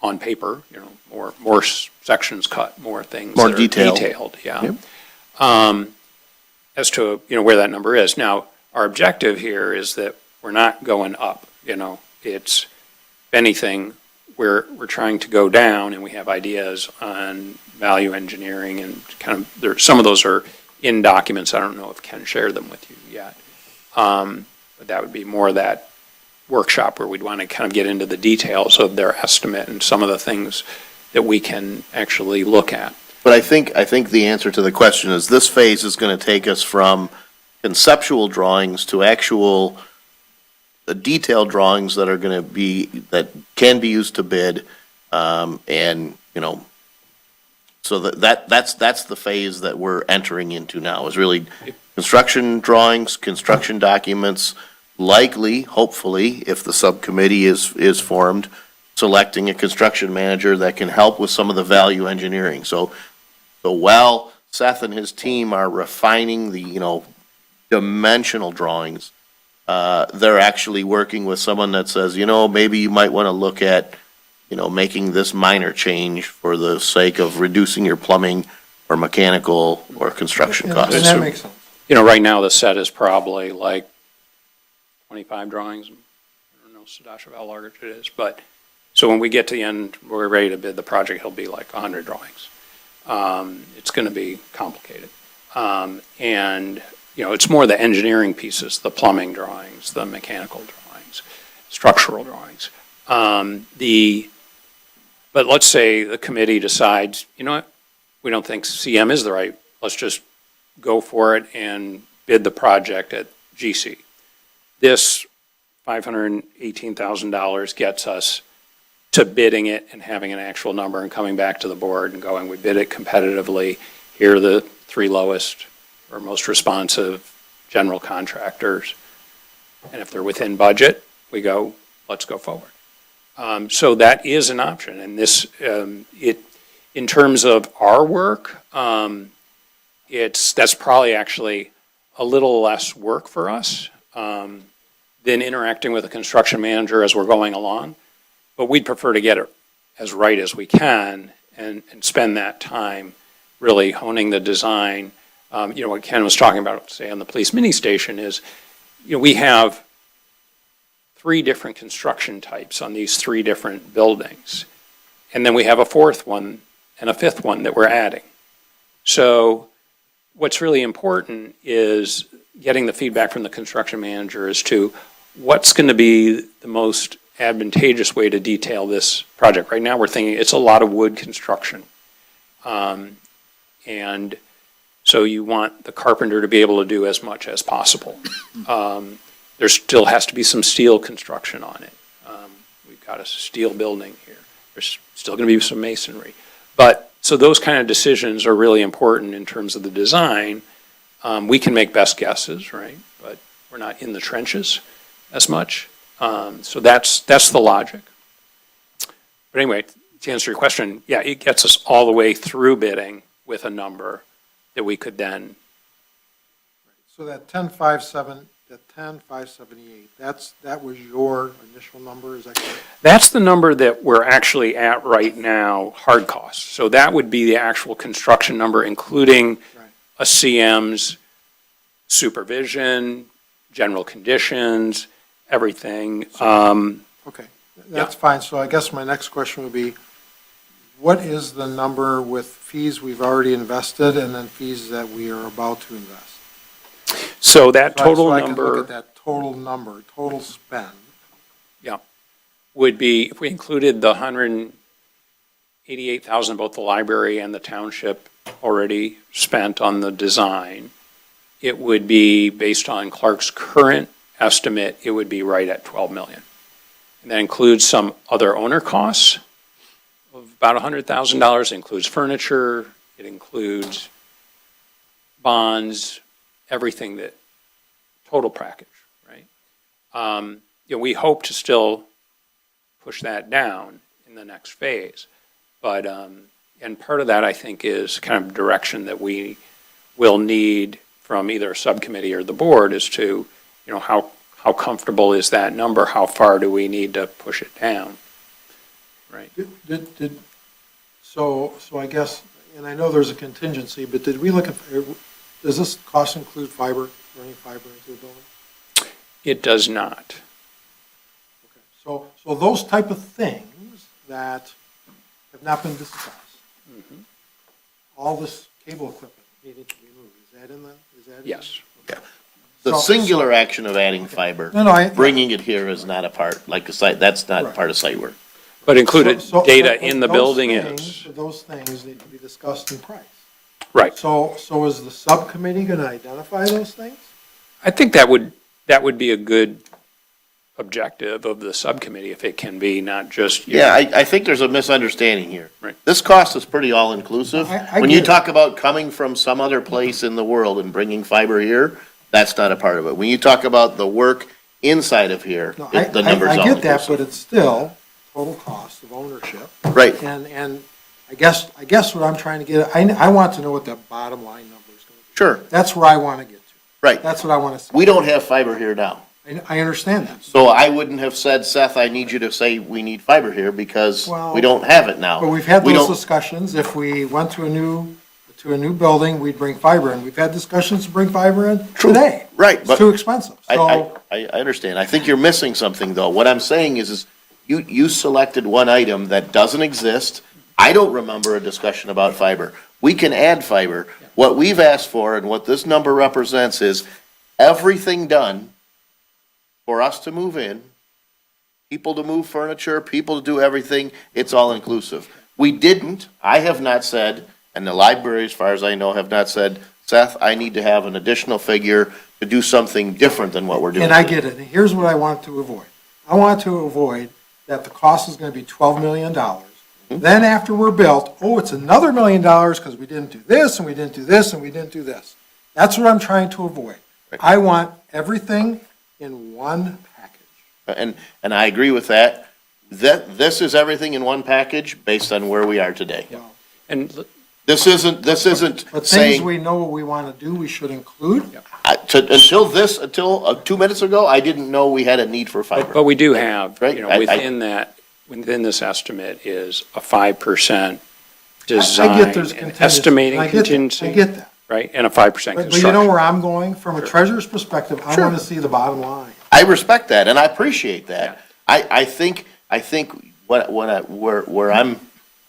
on paper, more sections cut, more things More that are detailed. yeah. Yep. As to, where that number is. Now, our objective here is that we're not going up, it's, if anything, we're trying to go down, and we have ideas on value engineering, and kind of, some of those are in documents. I don't know if Ken shared them with you yet. But that would be more that workshop where we'd want to kind of get into the details of their estimate and some of the things that we can actually look at. But I think the answer to the question is this phase is going to take us from conceptual drawings to actual detailed drawings that are going to be, that can be used to bid, and, so that's the phase that we're entering into now, is really construction drawings, construction documents, likely, hopefully, if the subcommittee is formed, selecting a construction manager that can help with some of the value engineering. So while Seth and his team are refining the, dimensional drawings, they're actually working with someone that says, maybe you might want to look at, making this minor change for the sake of reducing your plumbing or mechanical or construction costs. And that makes sense. Right now the set is probably like 25 drawings. I don't know, Sadashiv, how large it is, but so when we get to the end, we're ready to bid the project, it'll be like 100 drawings. It's going to be complicated. And, it's more the engineering pieces, the plumbing drawings, the mechanical drawings, structural drawings. But let's say the committee decides, we don't think CM is the right, let's just go for it and bid the project at GC. This $518,000 gets us to bidding it and having an actual number and coming back to the board and going, we bid it competitively, here are the three lowest or most responsive general contractors. And if they're within budget, we go, let's go forward. So that is an option. And this, in terms of our work, that's probably actually a little less work for us than interacting with a construction manager as we're going along. But we'd prefer to get it as right as we can and spend that time really honing the design. What Ken was talking about, say, on the police mini station is, we have 3 different construction types on these 3 different buildings. And then we have a 4th one and a 5th one that we're adding. So what's really important is getting the feedback from the construction manager as to what's going to be the most advantageous way to detail this project. Right now, we're thinking it's a lot of wood construction. And so you want the carpenter to be able to do as much as possible. There still has to be some steel construction on it. We've got a steel building here. There's still going to be some masonry. But so those kind of decisions are really important in terms of the design. We can make best guesses, right? But we're not in the trenches as much. So that's the logic. But anyway, to answer your question, yeah, it gets us all the way through bidding with a number that we could then. So that 10,578, that was your initial number, is that correct? That's the number that we're actually at right now, hard costs. So that would be the actual construction number, including Right. a CM's supervision, general conditions, everything. Okay, that's fine. So I guess my next question would be, what is the number with fees we've already invested and then fees that we are about to invest? So that total So I can number look at that total number, total spend. would be, if we included the 188,000, both the library and the township already spent on the design, it would be, based on Clark's current estimate, it would be right at 12 million. And that includes some other owner costs of about $100,000. It includes furniture, it includes bonds, everything that, total package, right? We hope to still push that down in the next phase. But, and part of that, I think, is kind of direction that we will need from either a subcommittee or the board as to, how comfortable is that number? How far do we need to push it down? Right. So I guess, and I know there's a contingency, but did we look at, does this cost include fiber, running fiber into the building? It does not. Okay. So those type of things that have not been discussed, all this cable equipment needed to be moved, is that in the, is that? Yes. The So- singular action of adding fiber, No, bringing it here is not a part, like a site, that's not Right. part of site work. But included So- data in the those building things- is. Those things need to be discussed in price. Right. So is the subcommittee going to identify those things? I think that would be a good objective of the subcommittee, if it can be, not just. Yeah, I think there's a misunderstanding here. Right. This cost is pretty all-inclusive. I When you get it. talk about coming from some other place in the world and bringing fiber here, that's not a part of it. When you talk about the work inside of here, No, the number's I get that, but all-inclusive. it's still total cost of ownership. Right, And I guess what I'm trying to get, I want to know what the bottom line number is going to be. sure, That's where I want to get to. right. That's what I want to see. We don't have fiber here now. I understand that. So I wouldn't have said, Seth, I need you to say we need fiber here because Well, we don't have it now. But we've had We those don't- discussions. If we went to a new building, we'd bring fiber in. We've had discussions to bring fiber in True. today. Right, It's but too expensive. I So, understand. I think you're missing something, though. What I'm saying is you selected one item that doesn't exist. I don't remember a discussion about fiber. We can add fiber. What we've asked for and what this number represents is everything done for us to move in, people to move furniture, people to do everything, it's all inclusive. We didn't, I have not said, and the library, as far as I know, have not said, Seth, I need to have an additional figure to do something different than what we're doing. and I get it. And here's what I want to avoid. I want to avoid that the cost is going to be $12 million. Then after we're built, oh, it's another $1 million because we didn't do this, and we didn't do this, and we didn't do this. That's what I'm trying to avoid. Right. I want everything in one package. And I agree with that. This is everything in one package based on where we are today. Well, And This isn't But things saying, we know what we want to do, we should include. until 2 minutes ago, I didn't know we had a need for fiber. But we do have, Right. you know, within this estimate is a 5% design. I get there's and contingency. estimating I get that. contingency. I get that. Right, and a 5% But you know construction. where I'm going? From a treasurer's perspective, I Sure. want to see the bottom line. I respect that, and I appreciate that. I think where I'm,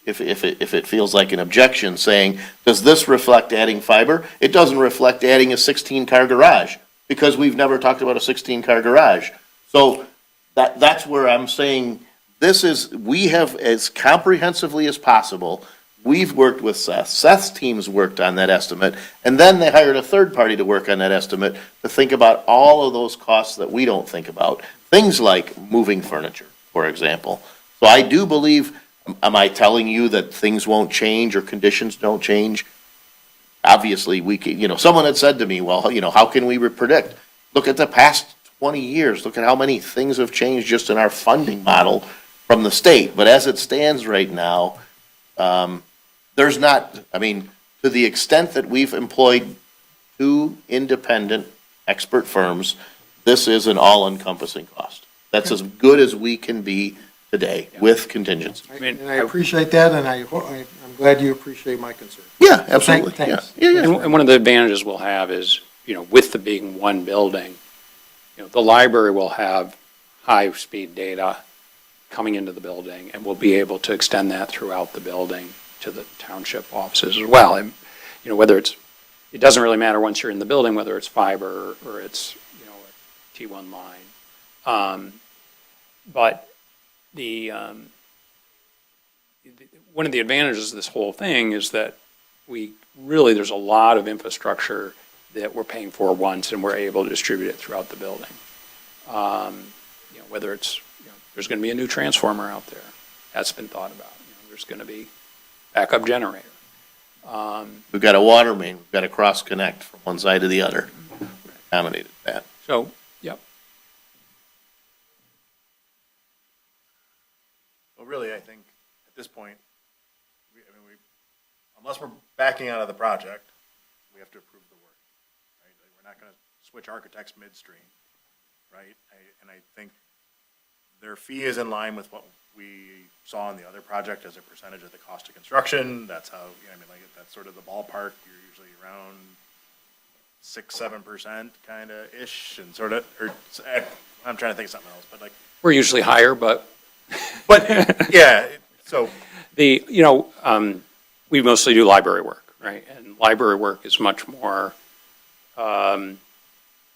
if it feels like an objection, saying, does this reflect adding fiber? It doesn't reflect adding a 16-car garage, because we've never talked about a 16-car garage. So that's where I'm saying, we have, as comprehensively as possible, we've worked with Seth. Seth's team's worked on that estimate, and then they hired a third party to work on that estimate to think about all of those costs that we don't think about. Things like moving furniture, for example. So I do believe, am I telling you that things won't change or conditions don't change? Obviously, we could, someone had said to me, well, how can we predict? Look at the past 20 years. Look at how many things have changed just in our funding model from the state. But as it stands right now, there's not, to the extent that we've employed two independent expert firms, this is an all-encompassing cost. That's as good as we can be today with contingency. And I appreciate that, and I'm glad you appreciate my concern. Yeah, absolutely. Thanks. Yeah. And one of the advantages we'll have is, with the being one building, the library will have high-speed data coming into the building, and we'll be able to extend that throughout the building to the township offices as well. And, whether it doesn't really matter once you're in the building, whether it's fiber or it's, a T1 line. But one of the advantages of this whole thing is that there's a lot of infrastructure that we're paying for once, and we're able to distribute it throughout the building. Whether it's, there's going to be a new transformer out there. That's been thought about. There's going to be backup generator. We've got a water main, we've got a cross-connect from one side to the other. Accommodated that. So, yep. Well, really, I think at this point, unless we're backing out of the project, we have to approve the work, right? Like, we're not going to switch architects midstream, right? And I think their fee is in line with what we saw in the other project as a percentage of the cost of construction. That's how, that's sort of the ballpark. You're usually around 6-7% kind of ish, and sort of, or I'm trying to think of something else, but We're usually higher, but yeah. So we mostly do library work, right? And library work is much more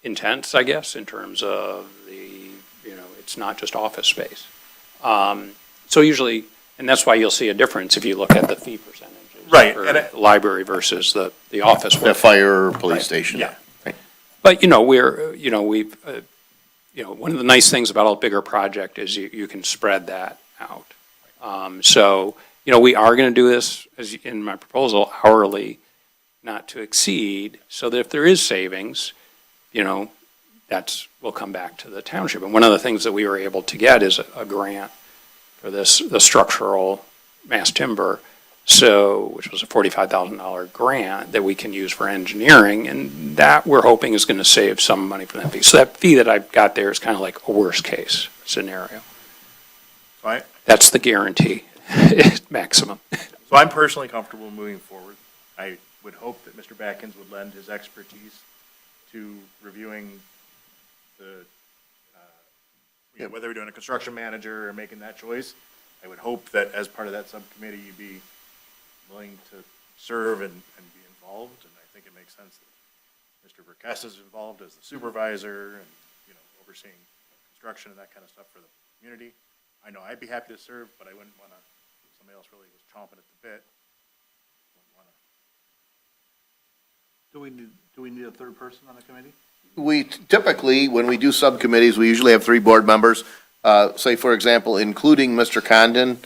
intense, I guess, in terms of it's not just office space. So usually, and that's why you'll see a difference if you look at the fee percentages. Right, For and the library versus the office The work. fire or police Right. station. Yeah. Right. But, we've, one of the nice things about a bigger project is you can spread that out. So, we are going to do this, as in my proposal, hourly, not to exceed, so that if there is savings, will come back to the township. And one of the things that we were able to get is a grant for the structural mass timber, which was a $45,000 grant that we can use for engineering, and that we're hoping is going to save some money from that fee. So that fee that I've got there is kind of like a worst case scenario. Right. That's the guarantee, maximum. So I'm personally comfortable moving forward. I would hope that Mr. Backins would lend his expertise to reviewing whether we're doing a construction manager or making that choice. I would hope that as part of that subcommittee, you'd be willing to serve and be involved. And I think it makes sense that Mr. Verkes is involved as the supervisor and, overseeing construction and that kind of stuff for the community. I know I'd be happy to serve, but I wouldn't want to, if somebody else really was chomping at the bit. Wouldn't want to. Do we need a third person on the committee? We typically, when we do subcommittees, we usually have 3 board members. Say, for example, including Mr. Condon,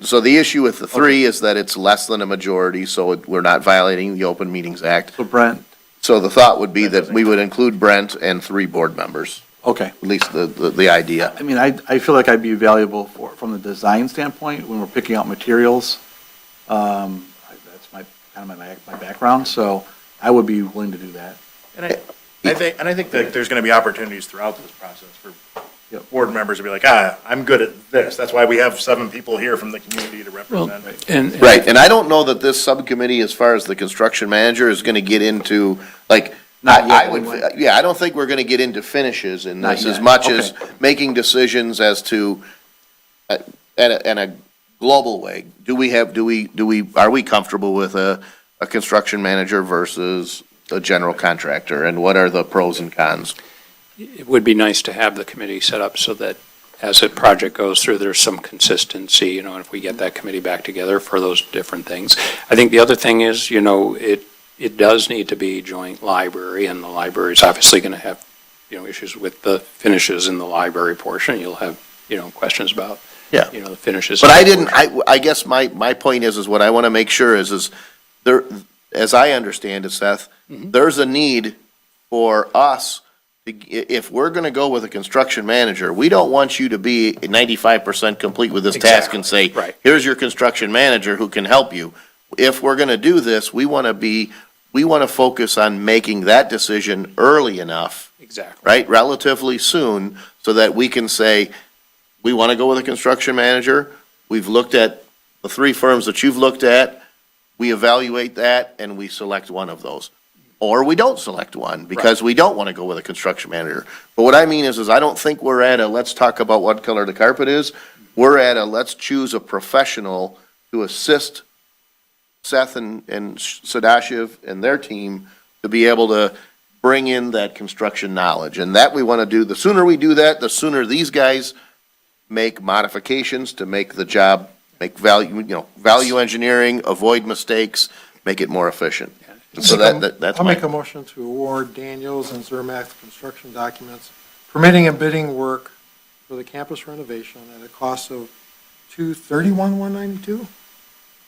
So the issue with the three is that it's less than a majority, so we're not violating the Open Meetings Act. So Brent, So the thought would be that we would include Brent and three board members, okay. at least the idea. I mean, I feel like I'd be valuable from the design standpoint when we're picking out materials. That's kind of my background, so I would be willing to do that. And I think that there's going to be opportunities throughout this process for Yep. board members to be like, I'm good at this. That's why we have 7 people here from the community to represent. And Right, and I don't know that this subcommittee, as far as the construction manager, is gonna get into, like, Not yet, I would, anyway. yeah, I don't think we're gonna get into finishes in Not this as yet, much as okay. making decisions as to, in a global way. Are we comfortable with a construction manager versus a general contractor, and what are the pros and cons? it would be nice to have the committee set up so that as a project goes through, there's some consistency, you know, and if we get that committee back together for those different things. I think the other thing is, you know, it does need to be joint library, and the library is obviously going to have, you know, issues with the finishes in the library portion. You'll have, you know, questions about, Yeah. you know, the finishes. But in the portion. I guess my point is what I want to make sure is there, as I understand it, Seth, there's a need for us, if we're going to go with a construction manager, we don't want you to be 95% complete with this task and say, Exactly, right. here's your construction manager who can help you. If we're going to do this, we want to focus on making that decision early enough, Exactly. right, relatively soon, so that we can say, we want to go with a construction manager. We've looked at the 3 firms that you've looked at. We evaluate that and we select one of those. Or we don't select one because we don't want to go with a construction manager. But what I mean is I don't think we're at a, let's talk about what color the carpet is. We're at a, let's choose a professional to assist Seth and Sadashiv and their team to be able to bring in that construction knowledge. And that we want to do, the sooner we do that, the sooner these guys make modifications to make the job, make value engineering, avoid mistakes, make it more efficient. And so that's I'll my, make a motion to award Daniels and Zermatt construction documents permitting and bidding work for the campus renovation at a cost of $231,192?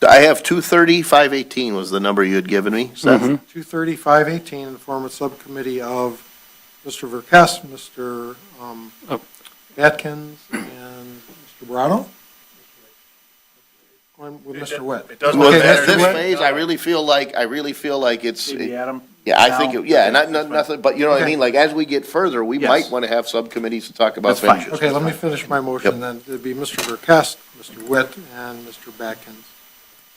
I have 230,518 was the number you had given me, Seth? $230,518 in the form of subcommittee of Mr. Verkest, Mr. Atkins, and Mr. Brado? Going with Mr. Witt. It doesn't Well, Okay, at Mr. this Witt? phase, I really feel like it's, Maybe Adam? yeah, I think, Now? nothing, but you know what I Okay. mean? Like, as we get further, we Yes. might want to have subcommittees to talk about That's fine. finishes. Okay, let me finish my motion then. It'd be Mr. Verkest, Mr. Witt, and Mr. Batkins.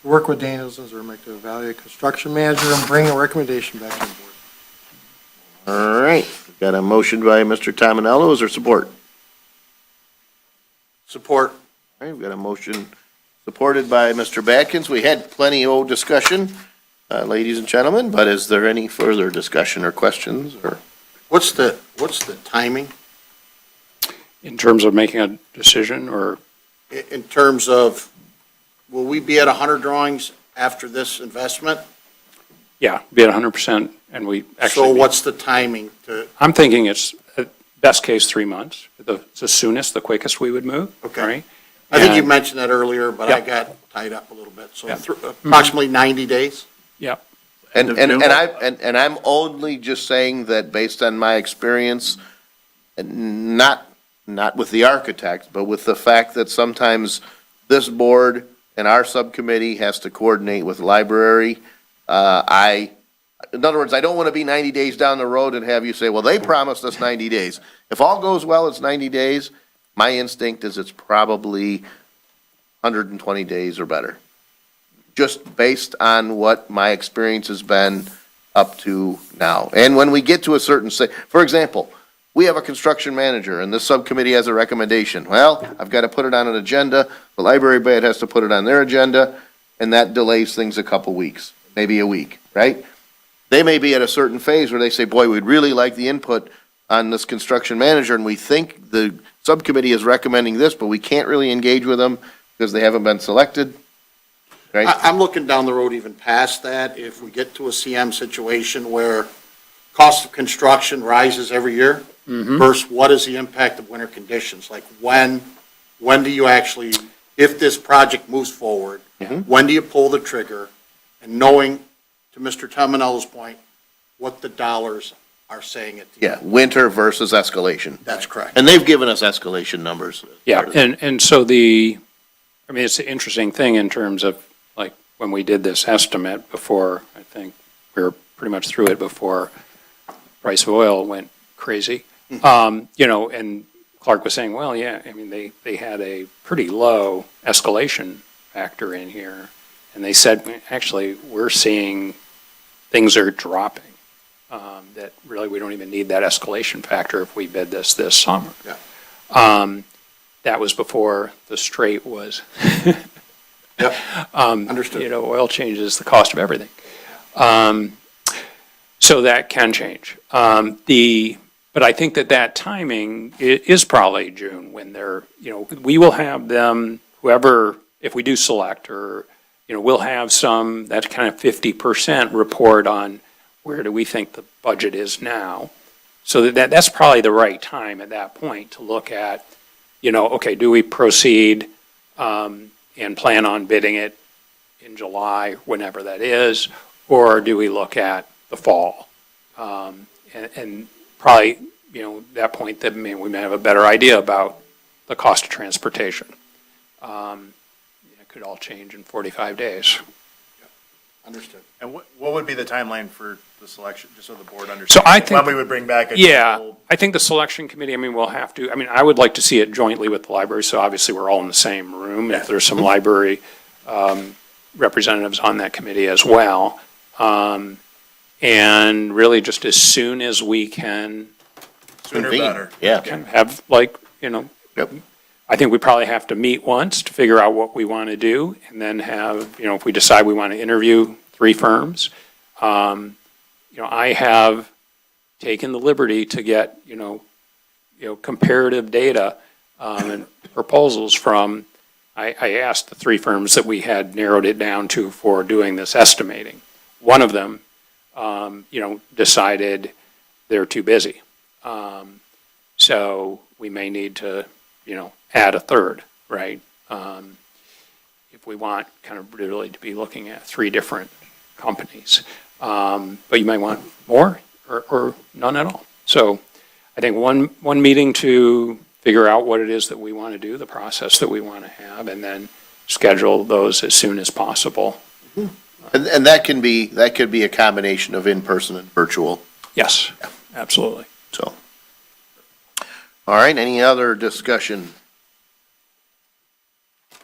To work with Daniels and Zermatt to evaluate construction manager and bring a recommendation back to the board. All right, we've got a motion by Mr. Tominello. Is there support? Support. All right, we've got a motion supported by Mr. Batkins. We had plenty of discussion, ladies and gentlemen, but is there any further discussion or questions or? What's the timing In terms of making a decision, or in terms of, will we be at 100 drawings after this investment? yeah, be at 100%, and we actually. So what's the timing to, I'm thinking it's, best case, 3 months. The soonest, the quickest we would move. Okay. Right? I think you And- mentioned that earlier, but I Yep. got tied up a little bit. So Yep. approximately 90 days? Yeah, And I'm only just saying that based on my experience, and not with the architect, but with the fact that sometimes this board and our subcommittee has to coordinate with library. In other words, I don't want to be 90 days down the road and have you say, well, they promised us 90 days. If all goes well, it's 90 days. My instinct is it's probably 120 days or better. Just based on what my experience has been up to now. And when we get to a certain for example, we have a construction manager and this subcommittee has a recommendation. Well, I've got to put it on an agenda. The library board has to put it on their agenda, and that delays things a couple weeks, maybe a week, right? They may be at a certain phase where they say, boy, we'd really like the input on this construction manager, and we think the subcommittee is recommending this, but we can't really engage with them because they haven't been selected, right? I'm looking down the road even past that. If we get to a CM situation where cost of construction rises every year, versus what is the impact of winter conditions? Like when do you actually if this project moves forward, Mhm. when do you pull the trigger? And knowing, to Mr. Tominello's point, what the dollars are saying at the Yeah, end. winter versus escalation. That's correct. And they've given us escalation numbers. Yeah, and so I mean, it's an interesting thing in terms of, like, when we did this estimate before, I think we were pretty much through it before price of oil went crazy. You know, and Clark was saying, well, yeah, I mean, they had a pretty low escalation factor in here. And they said, actually, we're seeing things are dropping. That really, we don't even need that escalation factor if we bid this summer. Yeah. That was before the straight was. Yep. Understood. You know, oil changes the cost of everything. So that can change. But I think that timing is probably June when they're, you know, we will have them, whoever, if we do select, or, you know, we'll have some, that kind of 50% report on where do we think the budget is now. So that's probably the right time at that point to look at, you know, okay, do we proceed and plan on bidding it in July, whenever that is, or do we look at the fall? And probably, you know, at that point, that we may have a better idea about the cost of transportation. It could all change in 45 days. Understood. And what would be the timeline for the selection, just so the board understands? So I think- When we would bring back a. Yeah, full- I think the selection committee, I mean, we'll have to, I mean, I would like to see it jointly with the library, so obviously we're all in the same room. If there's some library representatives on that committee as well. And really just as soon as we can Sooner Convene. better. Yeah. kind of have, like, you know, Yep. I think we probably have to meet once to figure out what we want to do, and then have, you know, if we decide we want to interview 3 firms. You know, I have taken the liberty to get, you know, comparative data and proposals from, I asked the 3 firms that we had narrowed it down to for doing this estimating. One of them, you know, decided they're too busy. So we may need to, you know, add a third, right? If we want kind of really to be looking at 3 different companies. But you might want more or none at all. So I think one meeting to figure out what it is that we want to do, the process that we want to have, and then schedule those as soon as possible. And that could be a combination of in-person and virtual, Yes, absolutely. so. All right, any other discussion?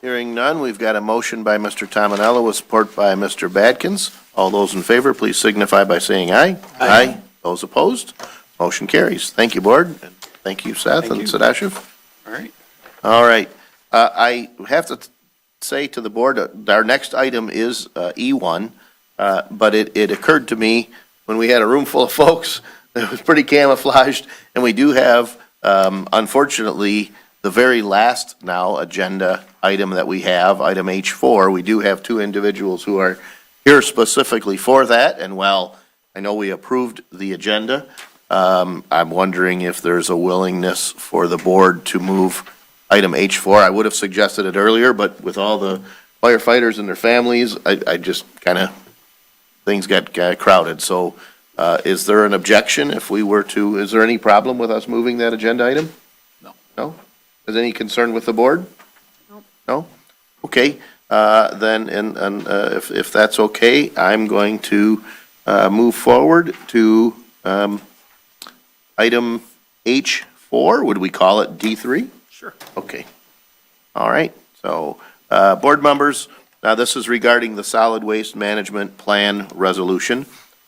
Hearing none, we've got a motion by Mr. Tominello with support by Mr. Badkins. All those in favor, please signify by saying aye. Aye. Those opposed? Motion carries. Thank you, Board, and thank you, Seth and Sadashiv. All right. All right. I have to say to the board, our next item is E1, but it occurred to me when we had a room full of folks, it was pretty camouflaged, and we do have, unfortunately, the very last now agenda item that we have, item H4, we do have 2 individuals who are here specifically for that, and while I know we approved the agenda, I'm wondering if there's a willingness for the board to move item H4. I would have suggested it earlier, but with all the firefighters and their families, I just kind of, things got crowded. So is there an objection if we were to, is there any problem with us moving that agenda item? No. No? Is there any concern with the board? Nope. No? Okay, then, and if that's okay, I'm going to move forward to item H4, would we call it D3? Sure. Okay. All right, so, board members, now this is regarding the Solid Waste Management Plan Resolution.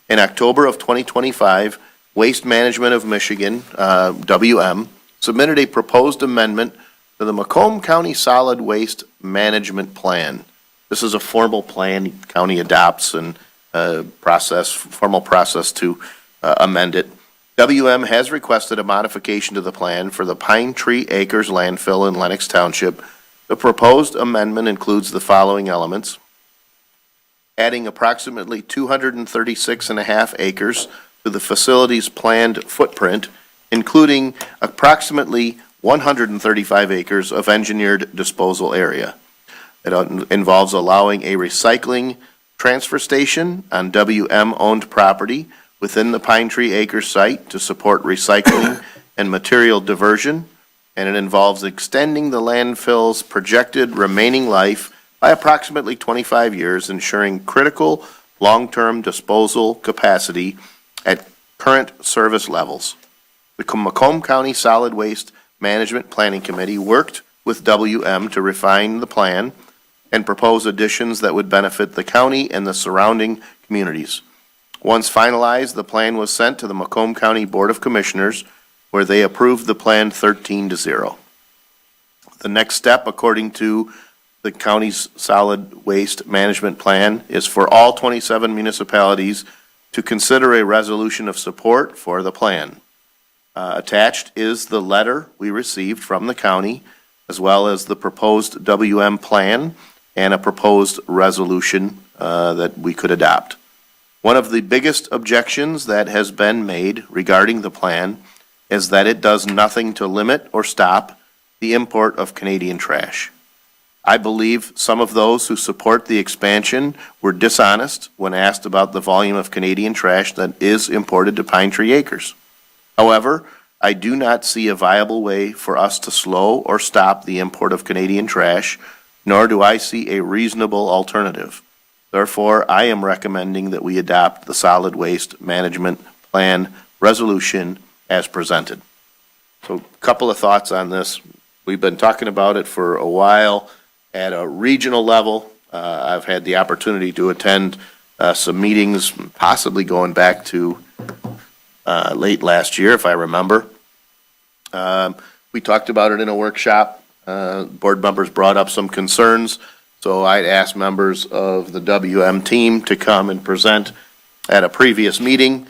In October of 2025, Waste Management of Michigan, WM, submitted a proposed amendment to the Macomb County Solid Waste Management Plan. This is a formal plan the county adopts and formal process to amend it. WM has requested a modification to the plan for the Pine Tree Acres landfill in Lennox Township. The proposed amendment includes the following elements: adding approximately 236.5 acres to the facility's planned footprint, including approximately 135 acres of engineered disposal area. It involves allowing a recycling transfer station on WM-owned property within the Pine Tree Acres site to support recycling and material diversion, and it involves extending the landfill's projected remaining life by approximately 25 years, ensuring critical long-term disposal capacity at current service levels. The Macomb County Solid Waste Management Planning Committee worked with WM to refine the plan and propose additions that would benefit the county and the surrounding communities. Once finalized, the plan was sent to the Macomb County Board of Commissioners, where they approved the plan 13-0. The next step, according to the county's solid waste management plan, is for all 27 municipalities to consider a resolution of support for the plan. Attached is the letter we received from the county, as well as the proposed WM plan and a proposed resolution that we could adopt. One of the biggest objections that has been made regarding the plan is that it does nothing to limit or stop the import of Canadian trash. I believe some of those who support the expansion were dishonest when asked about the volume of Canadian trash that is imported to Pine Tree Acres. However, I do not see a viable way for us to slow or stop the import of Canadian trash, nor do I see a reasonable alternative. Therefore, I am recommending that we adopt the Solid Waste Management Plan resolution as presented. So a couple of thoughts on this. We've been talking about it for a while at a regional level. I've had the opportunity to attend some meetings, possibly going back to late last year, if I remember. We talked about it in a workshop. Board members brought up some concerns, so I'd asked members of the WM team to come and present at a previous meeting.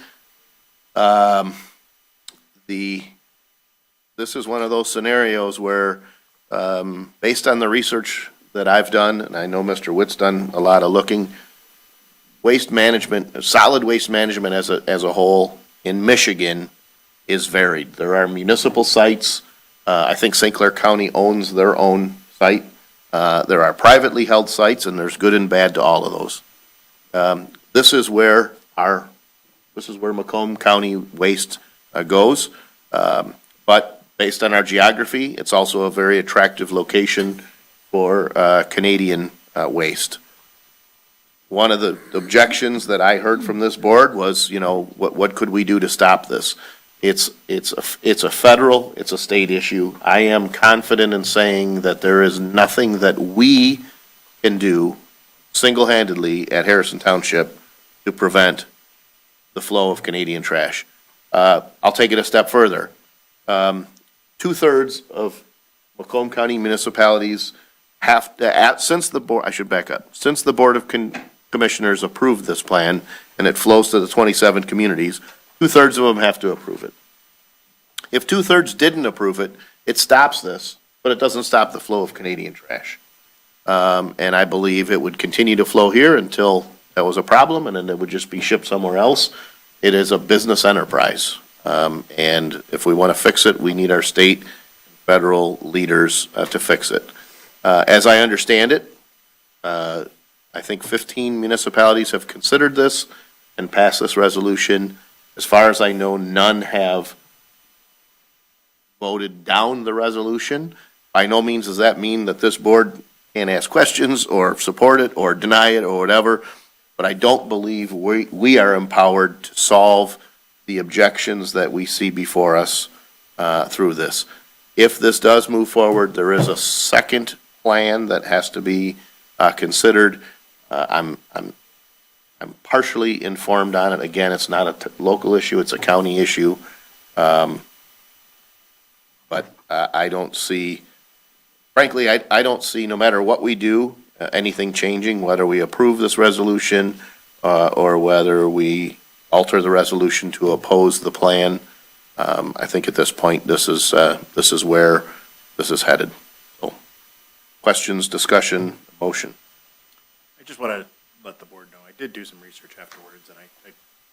This is one of those scenarios where, based on the research that I've done, and I know Mr. Witt's done a lot of looking, waste management, solid waste management as a whole in Michigan is varied. There are municipal sites. I think St. Clair County owns their own site. There are privately held sites, and there's good and bad to all of those. This is where Macomb County waste goes. But based on our geography, it's also a very attractive location for Canadian waste. One of the objections that I heard from this board was, what could we do to stop this? It's a federal, it's a state issue. I am confident in saying that there is nothing that we can do single-handedly at Harrison Township to prevent the flow of Canadian trash. I'll take it a step further. 2/3 of Macomb County municipalities have to, since the Board of Commissioners approved this plan and it flows to the 27 communities, 2/3 of them have to approve it. If 2/3 didn't approve it, it stops this, but it doesn't stop the flow of Canadian trash. And I believe it would continue to flow here until that was a problem, and then it would just be shipped somewhere else. It is a business enterprise. And if we want to fix it, we need our state, federal leaders to fix it. As I understand it, I think 15 municipalities have considered this and passed this resolution. As far as I know, none have voted down the resolution. By no means does that mean that this board can't ask questions or support it or deny it or whatever, but I don't believe we are empowered to solve the objections that we see before us through this. If this does move forward, there is a second plan that has to be considered. I'm partially informed on it. Again, it's not a local issue, it's a county issue. But I don't see, frankly, I don't see, no matter what we do, anything changing, whether we approve this resolution or whether we alter the resolution to oppose the plan. I think at this point, this is where this is headed. So, questions, discussion, motion. I just want to let the board know, I did do some research afterwards, and I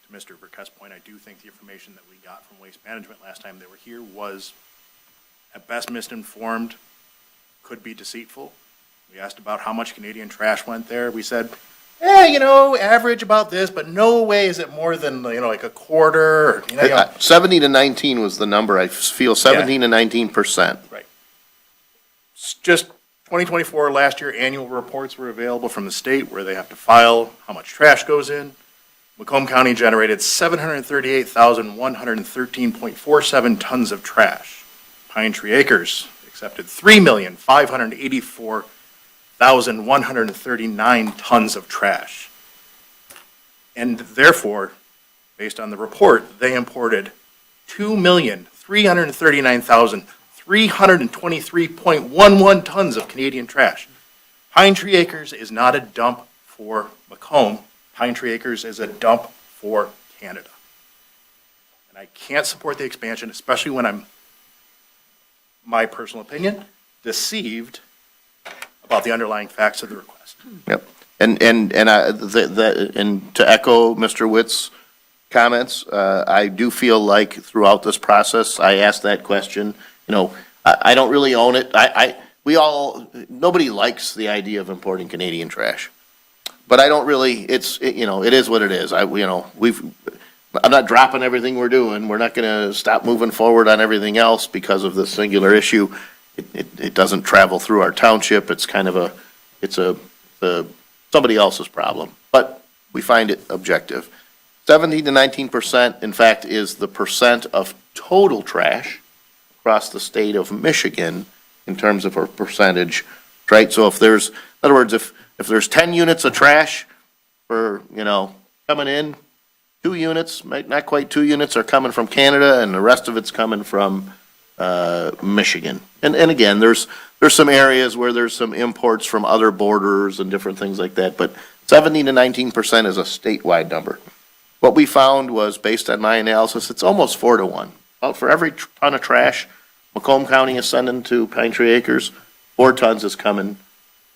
to Mr. Burkett's point, I do think the information that we got from Waste Management last time they were here was at best misinformed, could be deceitful. We asked about how much Canadian trash went there. We said, average about this, but no way is it more than, like a quarter, or, 70 to 19 was the number, I feel, 17 to 19%. Just 2024, last year, annual reports were available from the state where they have to file how much trash goes in. Macomb County generated 738,113.47 tons of trash. Pine Tree Acres accepted 3,584,139 tons of trash. And therefore, based on the report, they imported 2,339,323.11 tons of Canadian trash. Pine Tree Acres is not a dump for Macomb. Pine Tree Acres is a dump for Canada. And I can't support the expansion, especially when I'm, my personal opinion, deceived about the underlying facts of the request. Yep. And to echo Mr. Witt's comments, I do feel like throughout this process, I asked that question. I don't really own it. Nobody likes the idea of importing Canadian trash. But I don't really, it is what it is. I'm not dropping everything we're doing. We're not going to stop moving forward on everything else because of this singular issue. It doesn't travel through our township. It's kind of somebody else's problem, but we find it objective. 17 to 19%, in fact, is the percent of total trash across the state of Michigan in terms of a percentage, right? So if there's, in other words, if there's 10 units of trash for, coming in, 2 units, not quite 2 units are coming from Canada, and the rest of it's coming from Michigan. And again, there's some areas where there's some imports from other borders and different things like that, but 17 to 19% is a statewide number. What we found was, based on my analysis, it's almost 4 to 1. About for every ton of trash Macomb County is sending to Pine Tree Acres, 4 tons is coming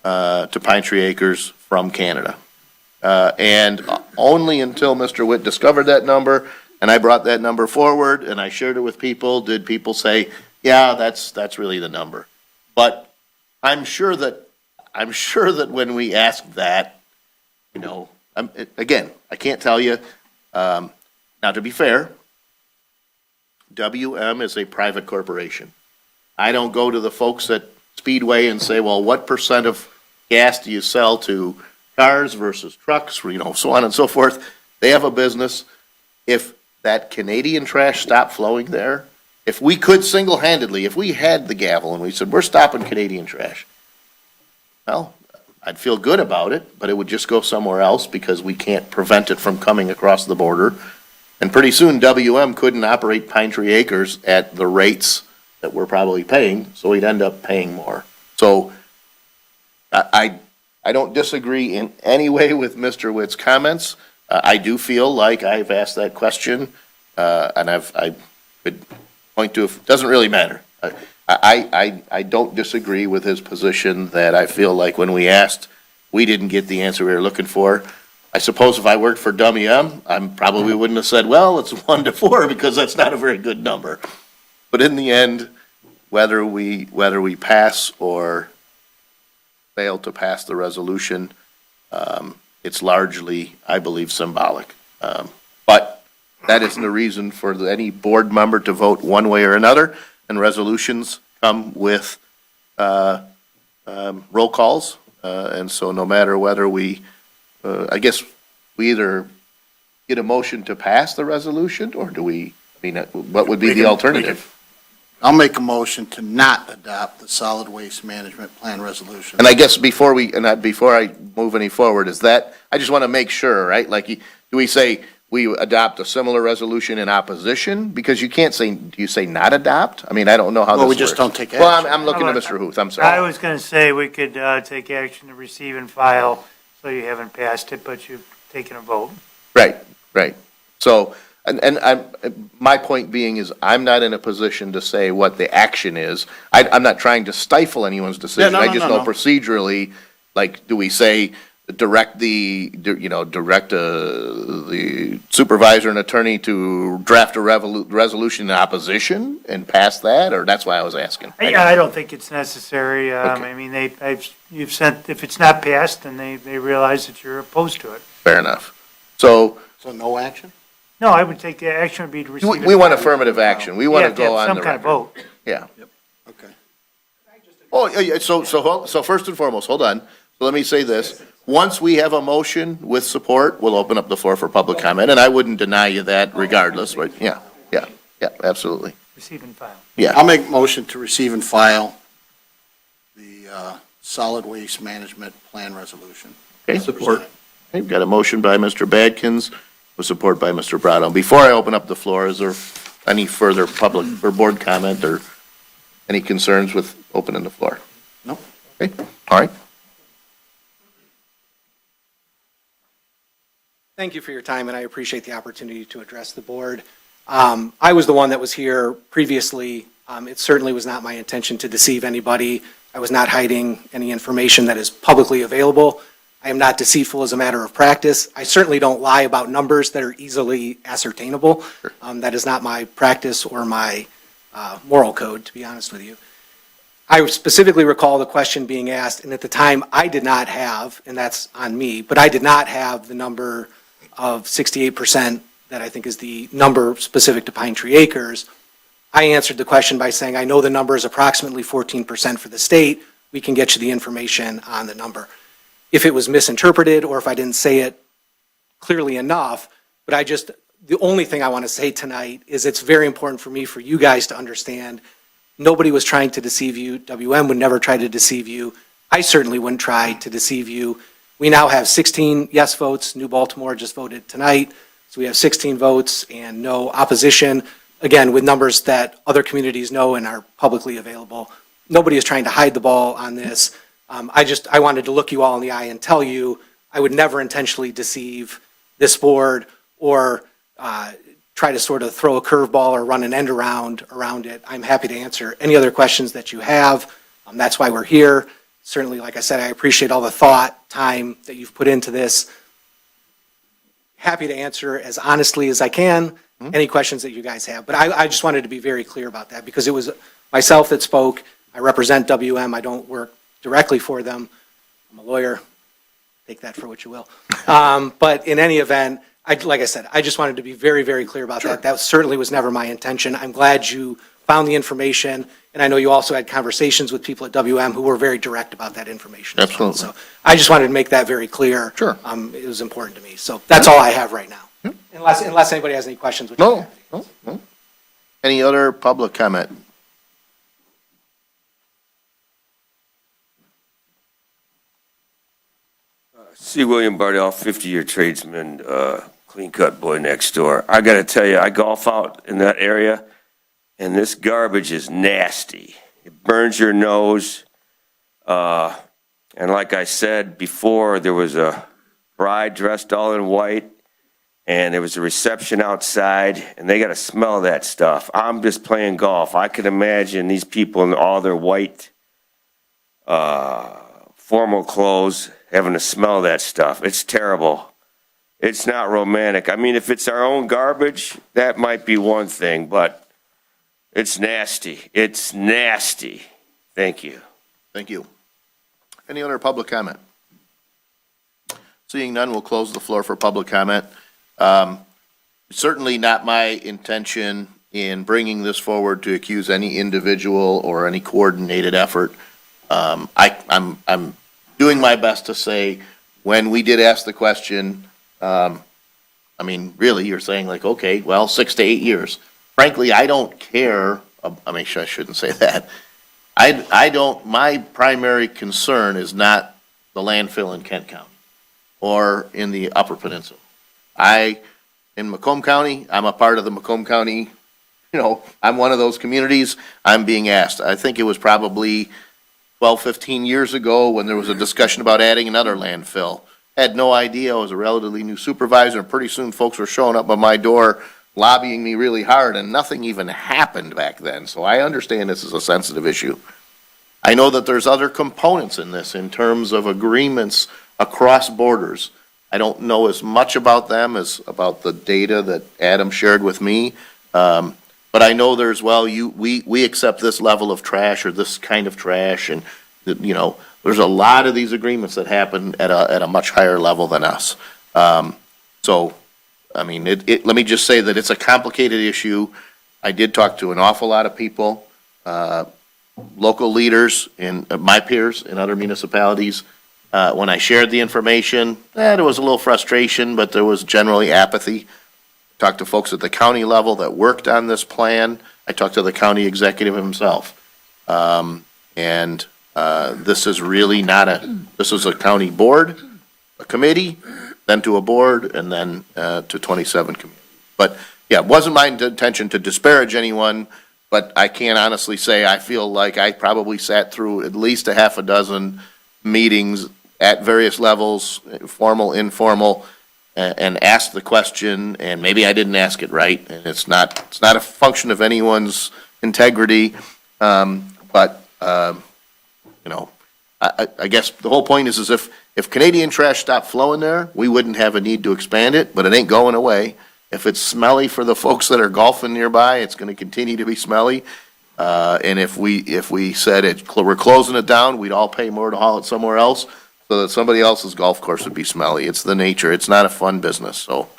to Pine Tree Acres from Canada. And only until Mr. Witt discovered that number, and I brought that number forward, and I shared it with people, did people say, yeah, that's really the number. But I'm sure that when we asked that, again, I can't tell you. Now, to be fair, WM is a private corporation. I don't go to the folks at Speedway and say, well, what percent of gas do you sell to cars versus trucks, so on and so forth. They have a business. If that Canadian trash stopped flowing there, if we could single-handedly, if we had the gavel and we said, we're stopping Canadian trash, well, I'd feel good about it, but it would just go somewhere else because we can't prevent it from coming across the border. And pretty soon, WM couldn't operate Pine Tree Acres at the rates that we're probably paying, so we'd end up paying more. So I don't disagree in any way with Mr. Witt's comments. I do feel like I've asked that question, and I could point to, it doesn't really matter. I don't disagree with his position that I feel like when we asked, we didn't get the answer we were looking for. I suppose if I worked for WM, I probably wouldn't have said, well, it's 1 to 4 because that's not a very good number. But in the end, whether we pass or fail to pass the resolution, it's largely, I believe, symbolic. But that isn't a reason for any board member to vote one way or another, and resolutions come with roll calls. And so no matter whether I guess we either get a motion to pass the resolution, or what would be the alternative? I'll make a motion to not adopt the solid waste management plan resolution. And I guess before I move any forward, I just want to make sure, right? Like, do we say we adopt a similar resolution in opposition? Because you can't say, do you say not adopt? I mean, I don't know how this works. Well, we just don't take action. Well, I'm looking at Mr. Huth, I'm sorry. I was going to say we could take action to receive and file, so you haven't passed it, but you've taken a vote. Right. So, my point being is, I'm not in a position to say what the action is. I'm not trying to stifle anyone's decision. Yeah, no, I just know no. procedurally, like, do we say direct the supervisor and attorney to draft a resolution in opposition and pass that, or that's why I was asking? Yeah, I don't think it's necessary. Okay. I mean, you've sent, if it's not passed, then they realize that you're opposed to it. Fair enough. So So no action? No, I would take the action would be to receive. we want affirmative action. We want to go on the Some kind of record. vote. Yeah. Okay. Oh, yeah, so first and foremost, hold on. So let me say this. Once we have a motion with support, we'll open up the floor for public comment, and I wouldn't deny you that regardless, but yeah, absolutely. Receive and file. Yeah, I'll make motion to receive and file the solid waste management plan resolution. okay. Support. Okay, got a motion by Mr. Badkins with support by Mr. Brado. Before I open up the floor, is there any further public or board comment or any concerns with opening the floor? No. Okay, all right. Thank you for your time, and I appreciate the opportunity to address the board. I was the one that was here previously. It certainly was not my intention to deceive anybody. I was not hiding any information that is publicly available. I am not deceitful as a matter of practice. I certainly don't lie about numbers that are easily ascertainable. That is not my practice or my moral code, to be honest with you. I specifically recall the question being asked, and at the time, I did not have, and that's on me, but I did not have the number of 68% that I think is the number specific to Pine Tree Acres. I answered the question by saying, I know the number is approximately 14% for the state. We can get you the information on the number. If it was misinterpreted or if I didn't say it clearly enough, but the only thing I want to say tonight is it's very important for me, for you guys to understand, nobody was trying to deceive you. WM would never try to deceive you. I certainly wouldn't try to deceive you. We now have 16 yes votes. New Baltimore just voted tonight. So we have 16 votes and no opposition, again, with numbers that other communities know and are publicly available. Nobody is trying to hide the ball on this. I wanted to look you all in the eye and tell you I would never intentionally deceive this board or try to sort of throw a curveball or run an end around it. I'm happy to answer any other questions that you have. That's why we're here. Certainly, like I said, I appreciate all the thought, time that you've put into this. Happy to answer as honestly as I can any questions that you guys have. But I just wanted to be very clear about that because it was myself that spoke. I represent WM. I don't work directly for them. I'm a lawyer. Take that for what you will. But in any event, like I said, I just wanted to be very, very clear about that. That certainly was never my intention. I'm glad you found the information, and I know you also had conversations with people at WM who were very direct about that information. Absolutely. So I just wanted to make that very clear. Sure. It was important to me. So that's all I have right now. Unless anybody has any questions. Which No. Any other public comment? C. William Bardell, 50-year tradesman, clean-cut boy next door. I got to tell you, I golf out in that area, and this garbage is nasty. It burns your nose. And like I said before, there was a bride dressed all in white, and there was a reception outside, and they got to smell that stuff. I'm just playing golf. I can imagine these people in all their white formal clothes having to smell that stuff. It's terrible. It's not romantic. I mean, if it's our own garbage, that might be one thing, but it's nasty. It's nasty. Thank you. Thank you. Any other public comment? Seeing none, we'll close the floor for public comment. Certainly not my intention in bringing this forward to accuse any individual or any coordinated effort. I'm doing my best to say, when we did ask the question, I mean, really, you're saying like, okay, well, 6 to 8 years. Frankly, I don't care. I mean, I shouldn't say that. My primary concern is not the landfill in Kent County or in the Upper Peninsula. In Macomb County, I'm a part of the Macomb County, I'm one of those communities. I'm being asked. I think it was probably 12, 15 years ago when there was a discussion about adding another landfill. Had no idea. I was a relatively new supervisor, and pretty soon folks were showing up at my door lobbying me really hard, and nothing even happened back then. So I understand this is a sensitive issue. I know that there's other components in this in terms of agreements across borders. I don't know as much about them as about the data that Adam shared with me. But I know there's, we accept this level of trash or this kind of trash, and, there's a lot of these agreements that happen at a much higher level than us. So, I mean, let me just say that it's a complicated issue. I did talk to an awful lot of people, local leaders and my peers in other municipalities. When I shared the information, there was a little frustration, but there was generally apathy. Talked to folks at the county level that worked on this plan. I talked to the county executive himself. This is really this is a county board, a committee, then to a board, and then to 27 committees. But, yeah, it wasn't my intention to disparage anyone, but I can honestly say I feel like I probably sat through at least a half a dozen meetings at various levels, formal, informal, and asked the question, and maybe I didn't ask it right, and it's not a function of anyone's integrity, but, I guess the whole point is if Canadian trash stopped flowing there, we wouldn't have a need to expand it, but it ain't going away. If it's smelly for the folks that are golfing nearby, it's gonna continue to be smelly. And if we said we're closing it down, we'd all pay more to haul it somewhere else, so that somebody else's golf course would be smelly. It's the nature. It's not a fun business, so.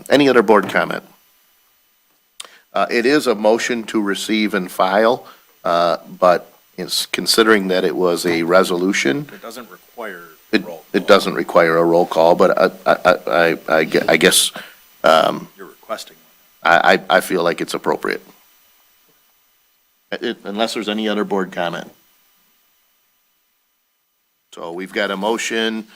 Any other board comment? It is a motion to receive and file, but it's considering that it was a resolution. It doesn't require a roll call. It doesn't require a roll call, but I guess, You're requesting one. I feel like it's appropriate. Unless there's any other board comment. So we've got a motion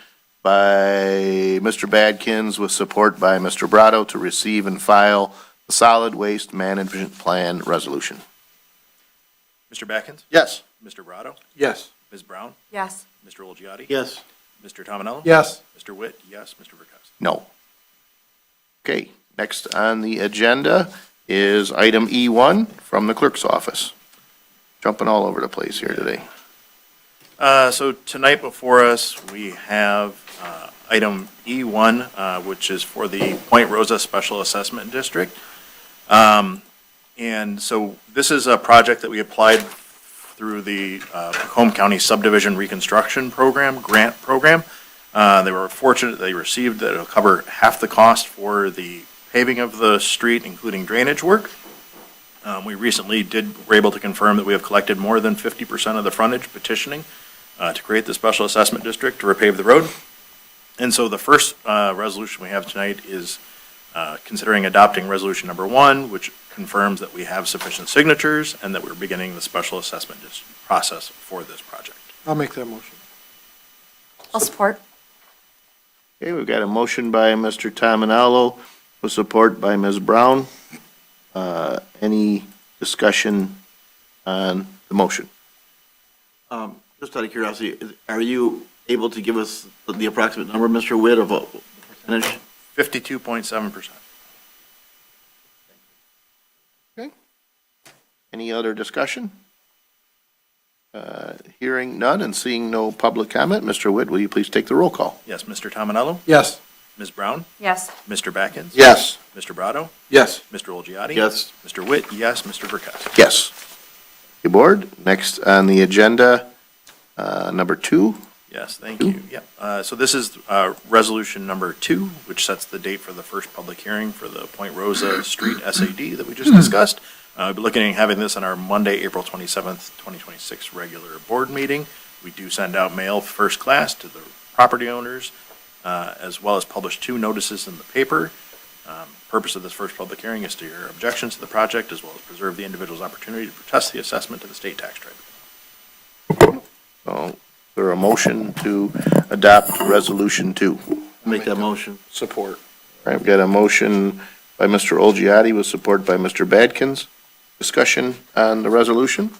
by Mr. Badkins with support by Mr. Brado to receive and file the solid waste management plan resolution. Mr. Backens? Yes. Mr. Brado? Yes. Ms. Brown? Yes. Mr. Olgiati? Yes. Mr. Tominello? Yes. Mr. Witt? Yes. Mr. Verkowski? No. Okay, next on the agenda is item E1 from the clerk's office. Jumping all over the place here today. So tonight before us, we have item E1, which is for the Point Rosa Special Assessment District. And so this is a project that we applied through the Macomb County Subdivision Reconstruction Program, grant program. They were fortunate they received that it'll cover half the cost for the paving of the street, including drainage work. We recently were able to confirm that we have collected more than 50% of the frontage petitioning to create the special assessment district to repave the road. And so the first resolution we have tonight is considering adopting resolution number 1, which confirms that we have sufficient signatures and that we're beginning the special assessment process for this project. I'll make that motion. I'll support. Okay, we've got a motion by Mr. Tominello with support by Ms. Brown. Any discussion on the motion? Just out of curiosity, are you able to give us the approximate number, Mr. Witt, of a percentage? 52.7%. Any other discussion? Hearing none and seeing no public comment, Mr. Witt, will you please take the roll call? Yes, Mr. Tominello? Yes. Ms. Brown? Yes. Mr. Backens? Yes. Mr. Brado? Yes. Mr. Olgiati? Yes. Mr. Witt? Yes. Mr. Verkowski? Yes. Okay, board, next on the agenda, number 2. Yes, thank you. Yep. So this is resolution number 2, which sets the date for the first public hearing for the Point Rosa Street SAD that we just discussed. We'll be looking at having this on our Monday, April 27th, 2026 regular board meeting. We do send out mail first class to the property owners, as well as publish 2 notices in the paper. Purpose of this first public hearing is to hear objections to the project, as well as preserve the individual's opportunity to protest the assessment to the state tax tribunal. So, is there a motion to adopt resolution 2? Make that motion. Support. All right, we've got a motion by Mr. Olgiati with support by Mr. Badkins. Discussion on the resolution?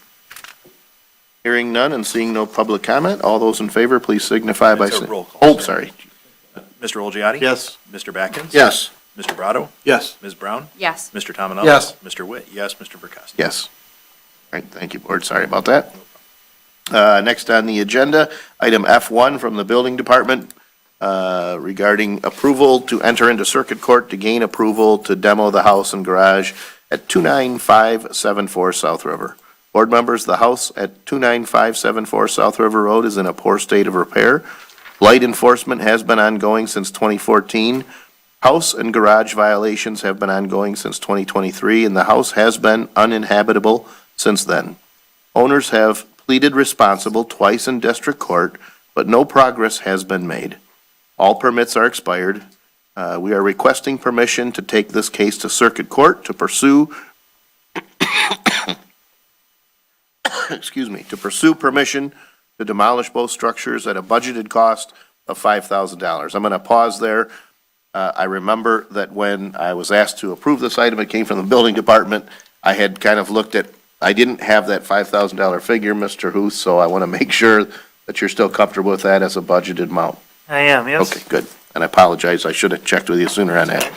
Hearing none and seeing no public comment, all those in favor, please signify by It's a saying. roll call, Oh, sir. sorry. Mr. Olgiati? Yes. Mr. Backens? Yes. Mr. Brado? Yes. Ms. Brown? Yes. Mr. Tominello? Yes. Mr. Witt? Yes. Mr. Verkowski? Yes. All right, thank you, board. Sorry about that. Next on the agenda, item F1 from the Building Department. regarding approval to enter into circuit court to gain approval to demo the house and garage at 29574 South River. Board members, the house at 29574 South River Road is in a poor state of repair. Light enforcement has been ongoing since 2014. House and garage violations have been ongoing since 2023, and the house has been uninhabitable since then. Owners have pleaded responsible twice in district court, but no progress has been made. All permits are expired. We are requesting permission to take this case to circuit court to pursue to pursue permission to demolish both structures at a budgeted cost of $5,000. I'm going to pause there. I remember that when I was asked to approve this item, it came from the building department. I had kind of looked at, I didn't have that $5,000 figure, Mr. Huth, so I want to make sure that you're still comfortable with that as a budgeted amount. I am, yes. Okay, good. And I apologize, I should have checked with you sooner on that.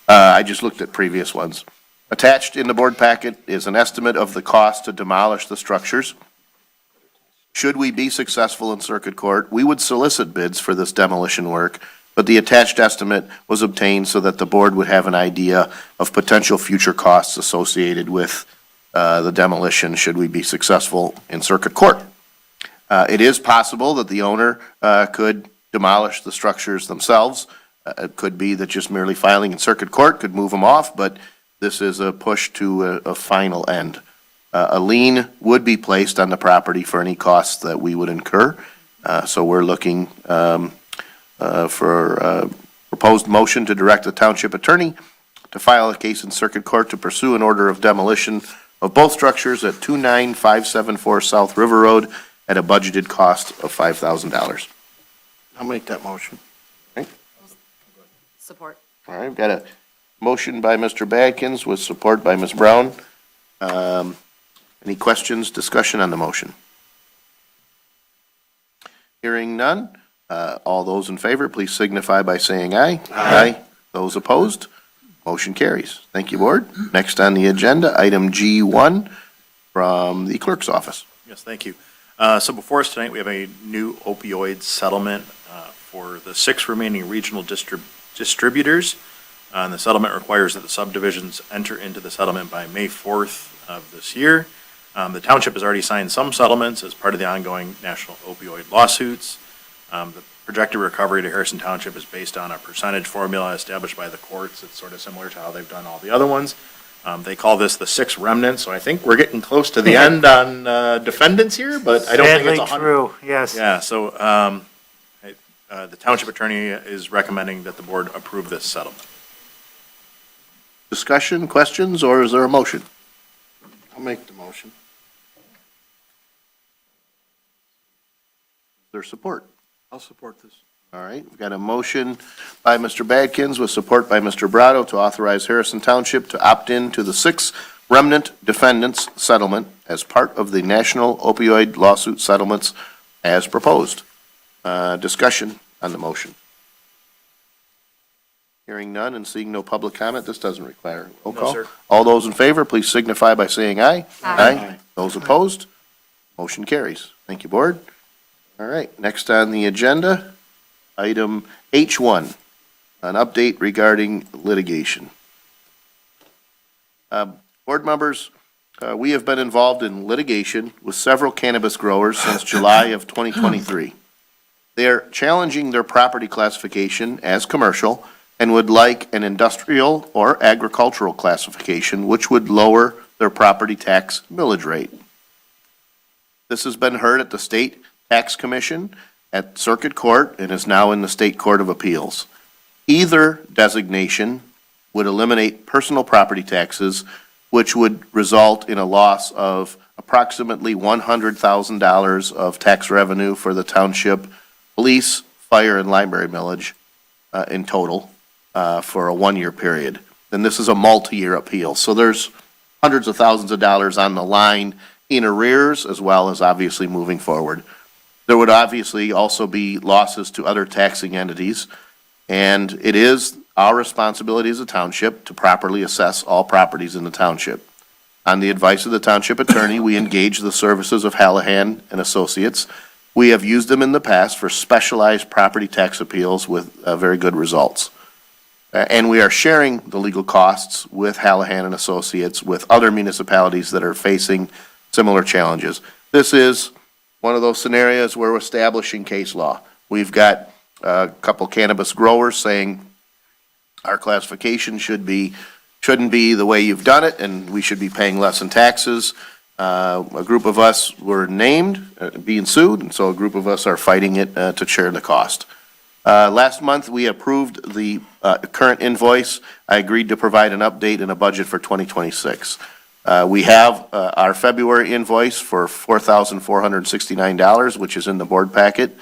I just looked at previous ones. Attached in the board packet is an estimate of the cost to demolish the structures. Should we be successful in circuit court, we would solicit bids for this demolition work, but the attached estimate was obtained so that the board would have an idea of potential future costs associated with the demolition should we be successful in circuit court. It is possible that the owner could demolish the structures themselves. It could be that just merely filing in circuit court could move them off, but this is a push to a final end. A lien would be placed on the property for any costs that we would incur. So we're looking for a proposed motion to direct the township attorney to file a case in circuit court to pursue an order of demolition of both structures at 29574 South River Road at a budgeted cost of $5,000. I'll make that motion. Support. All right, we've got a motion by Mr. Badkins with support by Ms. Brown. Any questions, discussion on the motion? Hearing none. All those in favor, please signify by saying aye. Aye. Those opposed? Motion carries. Thank you, Board. Next on the agenda, item G1 from the clerk's office. Yes, thank you. So before us tonight, we have a new opioid settlement for the 6 remaining regional distributors. And the settlement requires that the subdivisions enter into the settlement by May 4th of this year. The township has already signed some settlements as part of the ongoing national opioid lawsuits. The projected recovery to Harrison Township is based on a percentage formula established by the courts. It's sort of similar to how they've done all the other ones. They call this the 6 remnants, so I think we're getting close to the end on defendants here, but I don't think it's 100. Sadly true, yes. Yeah, so the township attorney is recommending that the board approve this settlement. Discussion, questions, or is there a motion? I'll make the motion. Is there support? I'll support this. All right, we've got a motion by Mr. Badkins with support by Mr. Brado to authorize Harrison Township to opt in to the 6 remnant defendants settlement as part of the national opioid lawsuit settlements as proposed. Discussion on the motion. Hearing none and seeing no public comment, this doesn't require roll call. sir. All those in favor, please signify by saying aye. Aye. Those opposed? Motion carries. Thank you, Board. All right, next on the agenda, item H1, an update regarding litigation. Board members, we have been involved in litigation with several cannabis growers since July of 2023. They are challenging their property classification as commercial and would like an industrial or agricultural classification, which would lower their property tax millage rate. This has been heard at the State Tax Commission, at Circuit Court, and is now in the State Court of Appeals. Either designation would eliminate personal property taxes, which would result in a loss of approximately $100,000 of tax revenue for the township, police, fire, and library millage in total for a 1-year period. And this is a multi-year appeal. So there's hundreds of thousands of dollars on the line in arrears, as well as obviously moving forward. There would obviously also be losses to other taxing entities, and it is our responsibility as a township to properly assess all properties in the township. On the advice of the township attorney, we engage the services of Hallahan and Associates, We have used them in the past for specialized property tax appeals with very good results. And we are sharing the legal costs with Hallahan and Associates with other municipalities that are facing similar challenges. This is one of those scenarios where we're establishing case law. We've got a couple cannabis growers saying our classification shouldn't be the way you've done it, and we should be paying less in taxes. A group of us were named, being sued, and so a group of us are fighting it to share the cost. Last month, we approved the current invoice. I agreed to provide an update and a budget for 2026. We have our February invoice for $4,469, which is in the board packet.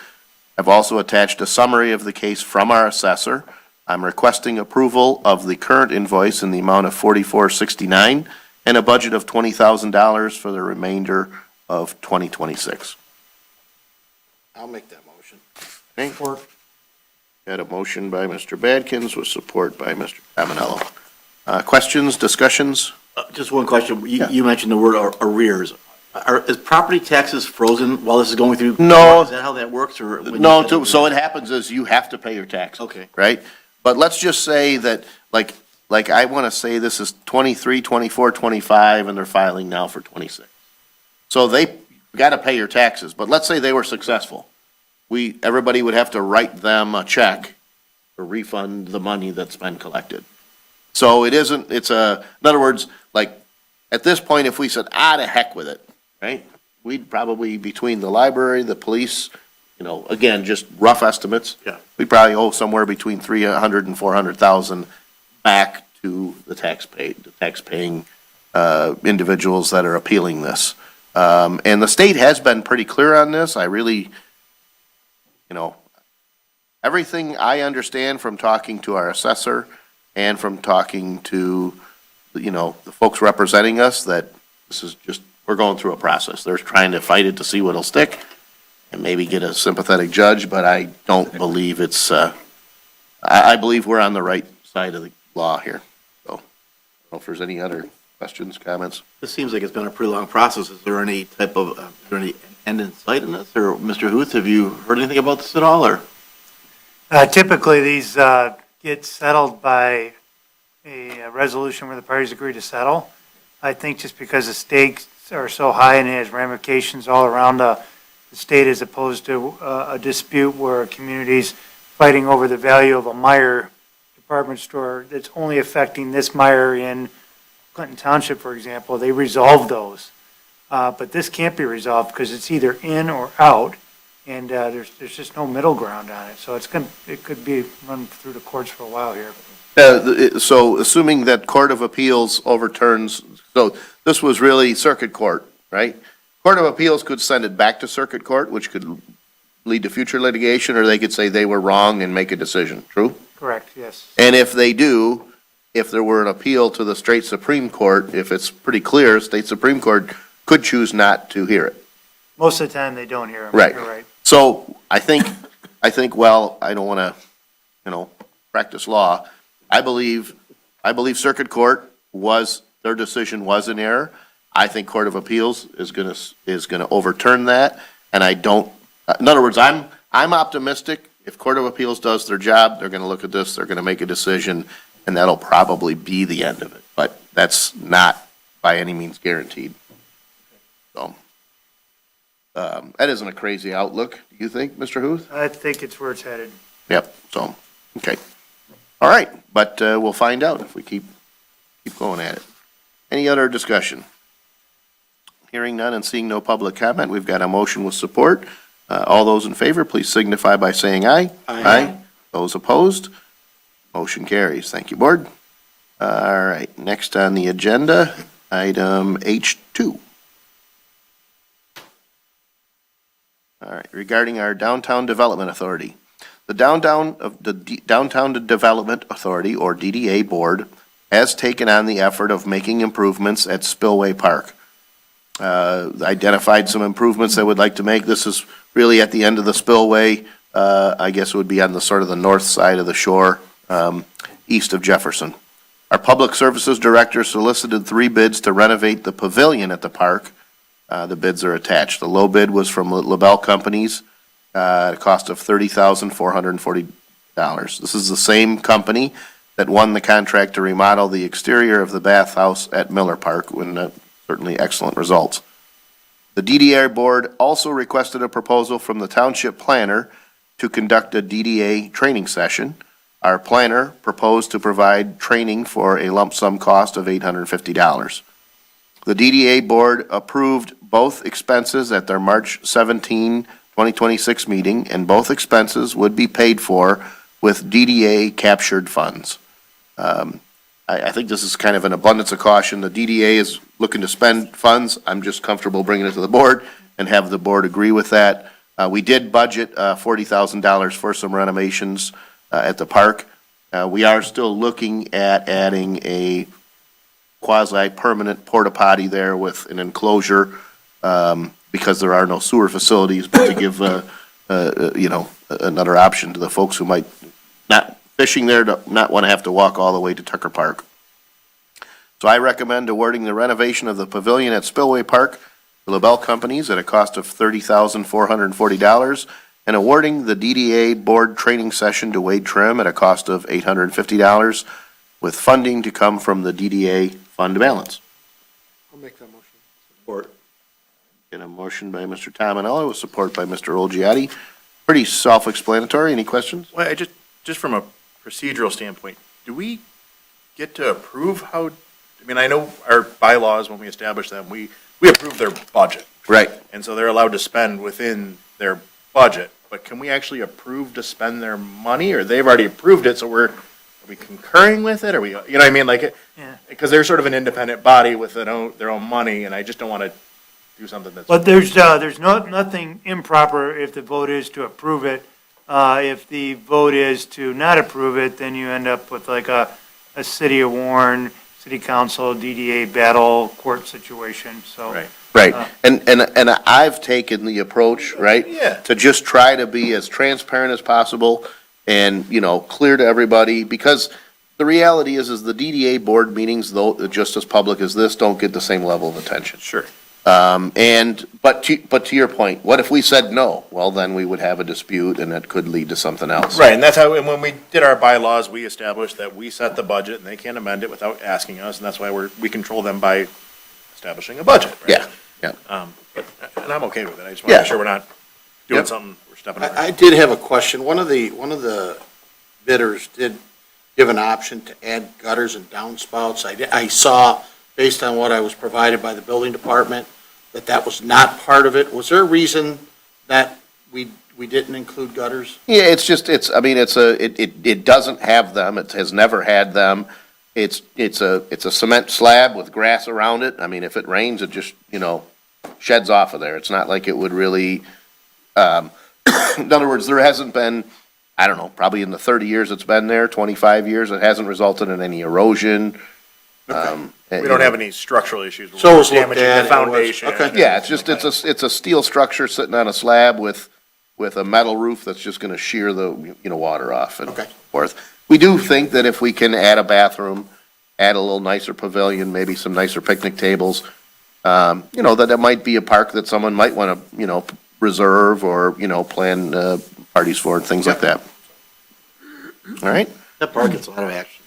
I've also attached a summary of the case from our assessor. I'm requesting approval of the current invoice in the amount of $4,469 and a budget of $20,000 for the remainder of 2026. I'll make that motion. Okay. Got a motion by Mr. Badkins with support by Mr. Caminello. Questions, discussions? Just one question. Yeah. You mentioned the word arrears. Is property taxes frozen while this is going through? No. Is that how that works, or? when you No, said so it happens is you have to pay your taxes. Okay. Right? But let's just say that, like I want to say this is 23, 24, 25, and they're filing now for 26. So they got to pay your taxes, but let's say they were successful. Everybody would have to write them a check or refund the money that's been collected. So in other words, like, at this point, if we said, to heck with it, right? We'd probably, between the library, the police, again, just rough estimates. Yeah. We probably owe somewhere between 300 and 400,000 back to the tax-paying individuals that are appealing this. And the state has been pretty clear on this. I really, everything I understand from talking to our assessor and from talking to, the folks representing us, that this is just, we're going through a process. They're trying to fight it to see what'll stick and maybe get a sympathetic judge, but I don't believe it's, I believe we're on the right side of the law here. So, I don't know if there's any other questions, comments? This seems like it's been a pretty long process. Is there any type of, is there any end in sight in this? Or Mr. Huth, have you heard anything about this at all, or? Typically, these get settled by a resolution where the parties agree to settle. I think just because the stakes are so high and it has ramifications all around the state, as opposed to a dispute where a community's fighting over the value of a Meijer department store that's only affecting this Meijer in Clinton Township, for example, they resolve those. But this can't be resolved because it's either in or out, and there's just no middle ground on it. So it could be run through the courts for a while here. So assuming that Court of Appeals overturns, so this was really circuit court, right? Court of Appeals could send it back to circuit court, which could lead to future litigation, or they could say they were wrong and make a decision, true? Correct, yes. And if they do, if there were an appeal to the state Supreme Court, if it's pretty clear, state Supreme Court could choose not to hear it. Most of the time, they don't hear them. Right. You're right. So I think, well, I don't want to, practice law. I believe circuit court their decision was in error. I think Court of Appeals is gonna overturn that, and in other words, I'm optimistic. If Court of Appeals does their job, they're gonna look at this, they're gonna make a decision, and that'll probably be the end of it. But that's not by any means guaranteed. So, that isn't a crazy outlook, do you think, Mr. Huth? I think it's where it's headed. Yep, so, okay. All right, but we'll find out if we keep going at it. Any other discussion? Hearing none and seeing no public comment, we've got a motion with support. All those in favor, please signify by saying aye. Aye. Those opposed? Motion carries. Thank you, Board. All right, next on the agenda, item H2. All right, regarding our Downtown Development Authority. The Downtown Development Authority, or DDA Board, has taken on the effort of making improvements at Spillway Park. Identified some improvements they would like to make. This is really at the end of the spillway. I guess it would be on the sort of the north side of the shore, east of Jefferson. Our Public Services Director solicited 3 bids to renovate the pavilion at the park. The bids are attached. The low bid was from LaBelle Companies, at a cost of $30,440. This is the same company that won the contract to remodel the exterior of the bathhouse at Miller Park, when certainly excellent results. The DDA board also requested a proposal from the township planner to conduct a DDA training session. Our planner proposed to provide training for a lump sum cost of $850. The DDA board approved both expenses at their March 17, 2026 meeting, and both expenses would be paid for with DDA captured funds. I think this is kind of an abundance of caution. The DDA is looking to spend funds. I'm just comfortable bringing it to the board and have the board agree with that. We did budget $40,000 for some renovations at the park. We are still looking at adding a quasi-permanent porta potty there with an enclosure, because there are no sewer facilities, but to give, another option to the folks who might not fishing there, to not want to have to walk all the way to Tucker Park. So I recommend awarding the renovation of the pavilion at Spillway Park to LaBelle Companies at a cost of $30,440, and awarding the DDA board training session to Wade Trim at a cost of $850, with funding to come from the DDA fund balance. I'll make that motion. Support. Get a motion by Mr. Tominello with support by Mr. Olgiati. Pretty self-explanatory. Any questions? Well, just from a procedural standpoint, do we get to approve how, I mean, I know our bylaws, when we establish them, we approve their budget. Right. And so they're allowed to spend within their budget, but can we actually approve to spend their money, or they've already approved it, so are we concurring with it, or you know what I mean, like, Yeah. because they're sort of an independent body with their own money, and I just don't want to do something that's. But there's nothing improper if the vote is to approve it. If the vote is to not approve it, then you end up with like a City of Warren, City Council, DDA battle court situation, so. Right. Right. And I've taken the approach, right? Yeah. To just try to be as transparent as possible and, clear to everybody, because the reality is the DDA board meetings, though, just as public as this, don't get the same level of attention. Sure. But to your point, what if we said no? Well, then we would have a dispute, and it could lead to something else. Right, and that's how, and when we did our bylaws, we established that we set the budget, and they can't amend it without asking us, and that's why we control them by establishing a budget, right? Yeah. And I'm okay with it, I just want to Yeah. make sure we're not doing Yep. something, we're stepping over. I did have a question. One of the bidders did give an option to add gutters and downspouts. I saw, based on what I was provided by the building department, that was not part of it. Was there a reason that we didn't include gutters? Yeah, it doesn't have them. It has never had them. It's a cement slab with grass around it. I mean, if it rains, it just, sheds off of there. It's not like it would really, in other words, there hasn't been, I don't know, probably in the 30 years it's been there, 25 years, it hasn't resulted in any erosion. We don't have any structural issues. where So it we're was looked damaging at, the it was- foundation. okay. Yeah, it's a steel structure sitting on a slab with a metal roof that's just gonna shear the, water off and Okay. forth. We do think that if we can add a bathroom, add a little nicer pavilion, maybe some nicer picnic tables, that it might be a park that someone might wanna, reserve or, plan, parties for and things like that. All right? That park gets a lot of action.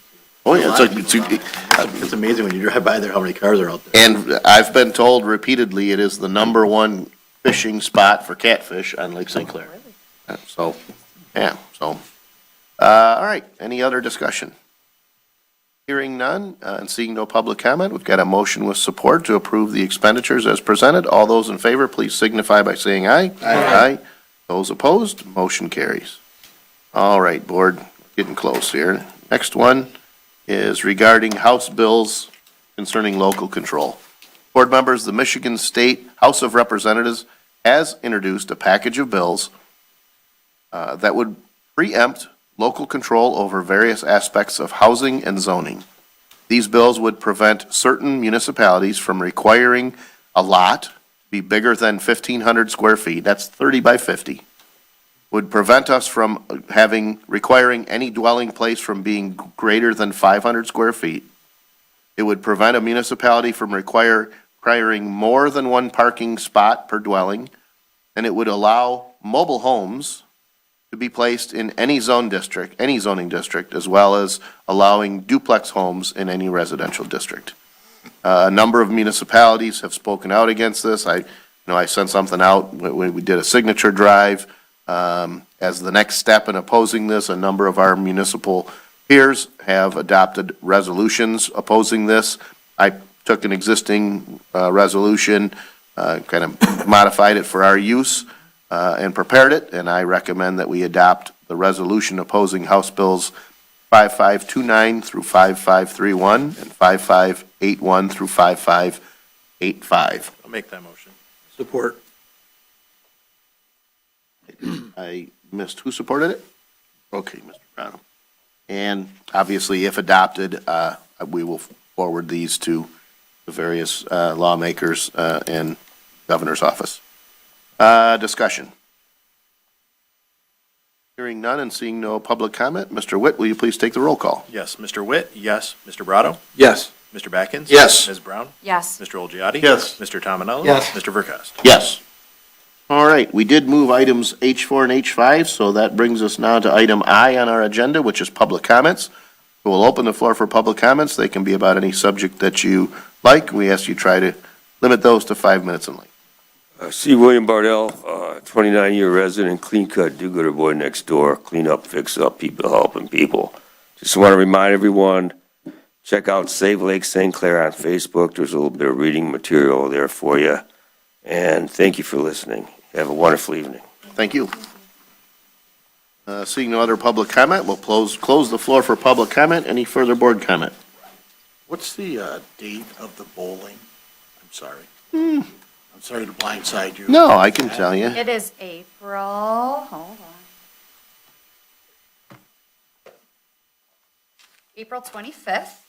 Oh, yeah, It's amazing when you drive by there, how many cars are out there. and I've been told repeatedly, it is the number one fishing spot for catfish on Lake St. Clair. So, all right, any other discussion? Hearing none, and seeing no public comment, we've got a motion with support to approve the expenditures as presented. All those in favor, please signify by saying aye. Aye. Those opposed, motion carries. All right, board, getting close here. Next one is regarding House bills concerning local control. Board members, the Michigan State House of Representatives has introduced a package of bills that would preempt local control over various aspects of housing and zoning. These bills would prevent certain municipalities from requiring a lot to be bigger than 1,500 square feet, that's 30 by 50, would prevent us from requiring any dwelling place from being greater than 500 square feet. It would prevent a municipality from requiring requiring more than one parking spot per dwelling, and it would allow mobile homes to be placed in any zoning district, as well as allowing duplex homes in any residential district. A number of municipalities have spoken out against this. I sent something out, we did a signature drive. As the next step in opposing this, a number of our municipal peers have adopted resolutions opposing this. I took an existing resolution, kind of modified it for our use, and prepared it, and I recommend that we adopt the resolution opposing House Bills 5529 through 5531 and 5581 through 5585. I'll make that motion. Support. I missed who supported it? Okay, Mr. Brown. And obviously, if adopted, we will forward these to the various lawmakers and governor's office. Discussion. Hearing none and seeing no public comment, Mr. Witt, will you please take the roll call? Yes, Mr. Witt, yes. Mr. Brado? Yes. Mr. Batkins? Yes. Ms. Brown? Yes. Mr. Olgiati? Yes. Mr. Tominelli? Yes. Mr. Verkast? Yes. All right, we did move items H4 and H5, so that brings us now to item I on our agenda, which is public comments. We'll open the floor for public comments. They can be about any subject that you like. We ask you try to limit those to 5 minutes in length. C. William Bardell, 29-year resident, clean cut, do-gooder boy next door, clean up, fix up, people helping people. Just want to remind everyone, check out Save Lake St. Clair on Facebook. There's a little bit of reading material there for you. And thank you for listening. Have a wonderful evening. Thank you. Seeing no other public comment, we'll close the floor for public comment. Any further board comment? What's the date of the bowling? I'm sorry. I'm sorry to blindside you. No, I can tell you. It is April, hold on. April 25th.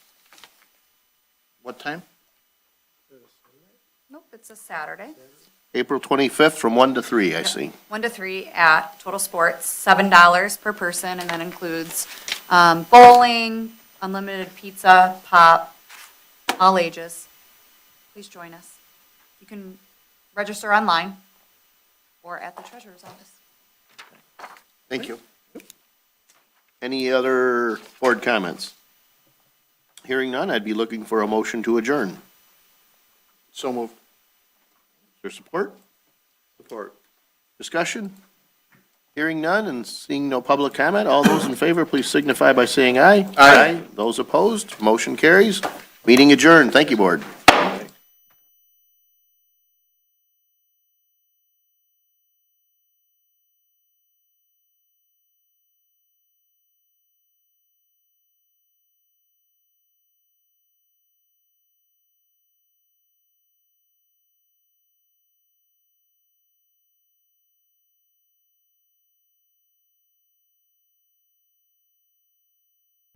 What time? Nope, it's a Saturday. April 25th from 1 to 3, I see. 1 to 3 at Total Sports, $7 per person, and that includes bowling, unlimited pizza, pop, all ages. Please join us. You can register online or at the treasurer's office. Thank you. Any other board comments? Hearing none, I'd be looking for a motion to adjourn. So moved. Is there support? Support. Discussion? Hearing none and seeing no public comment, all those in favor, please signify by saying aye. Aye. Those opposed, motion carries. Meeting adjourned. Thank you, board.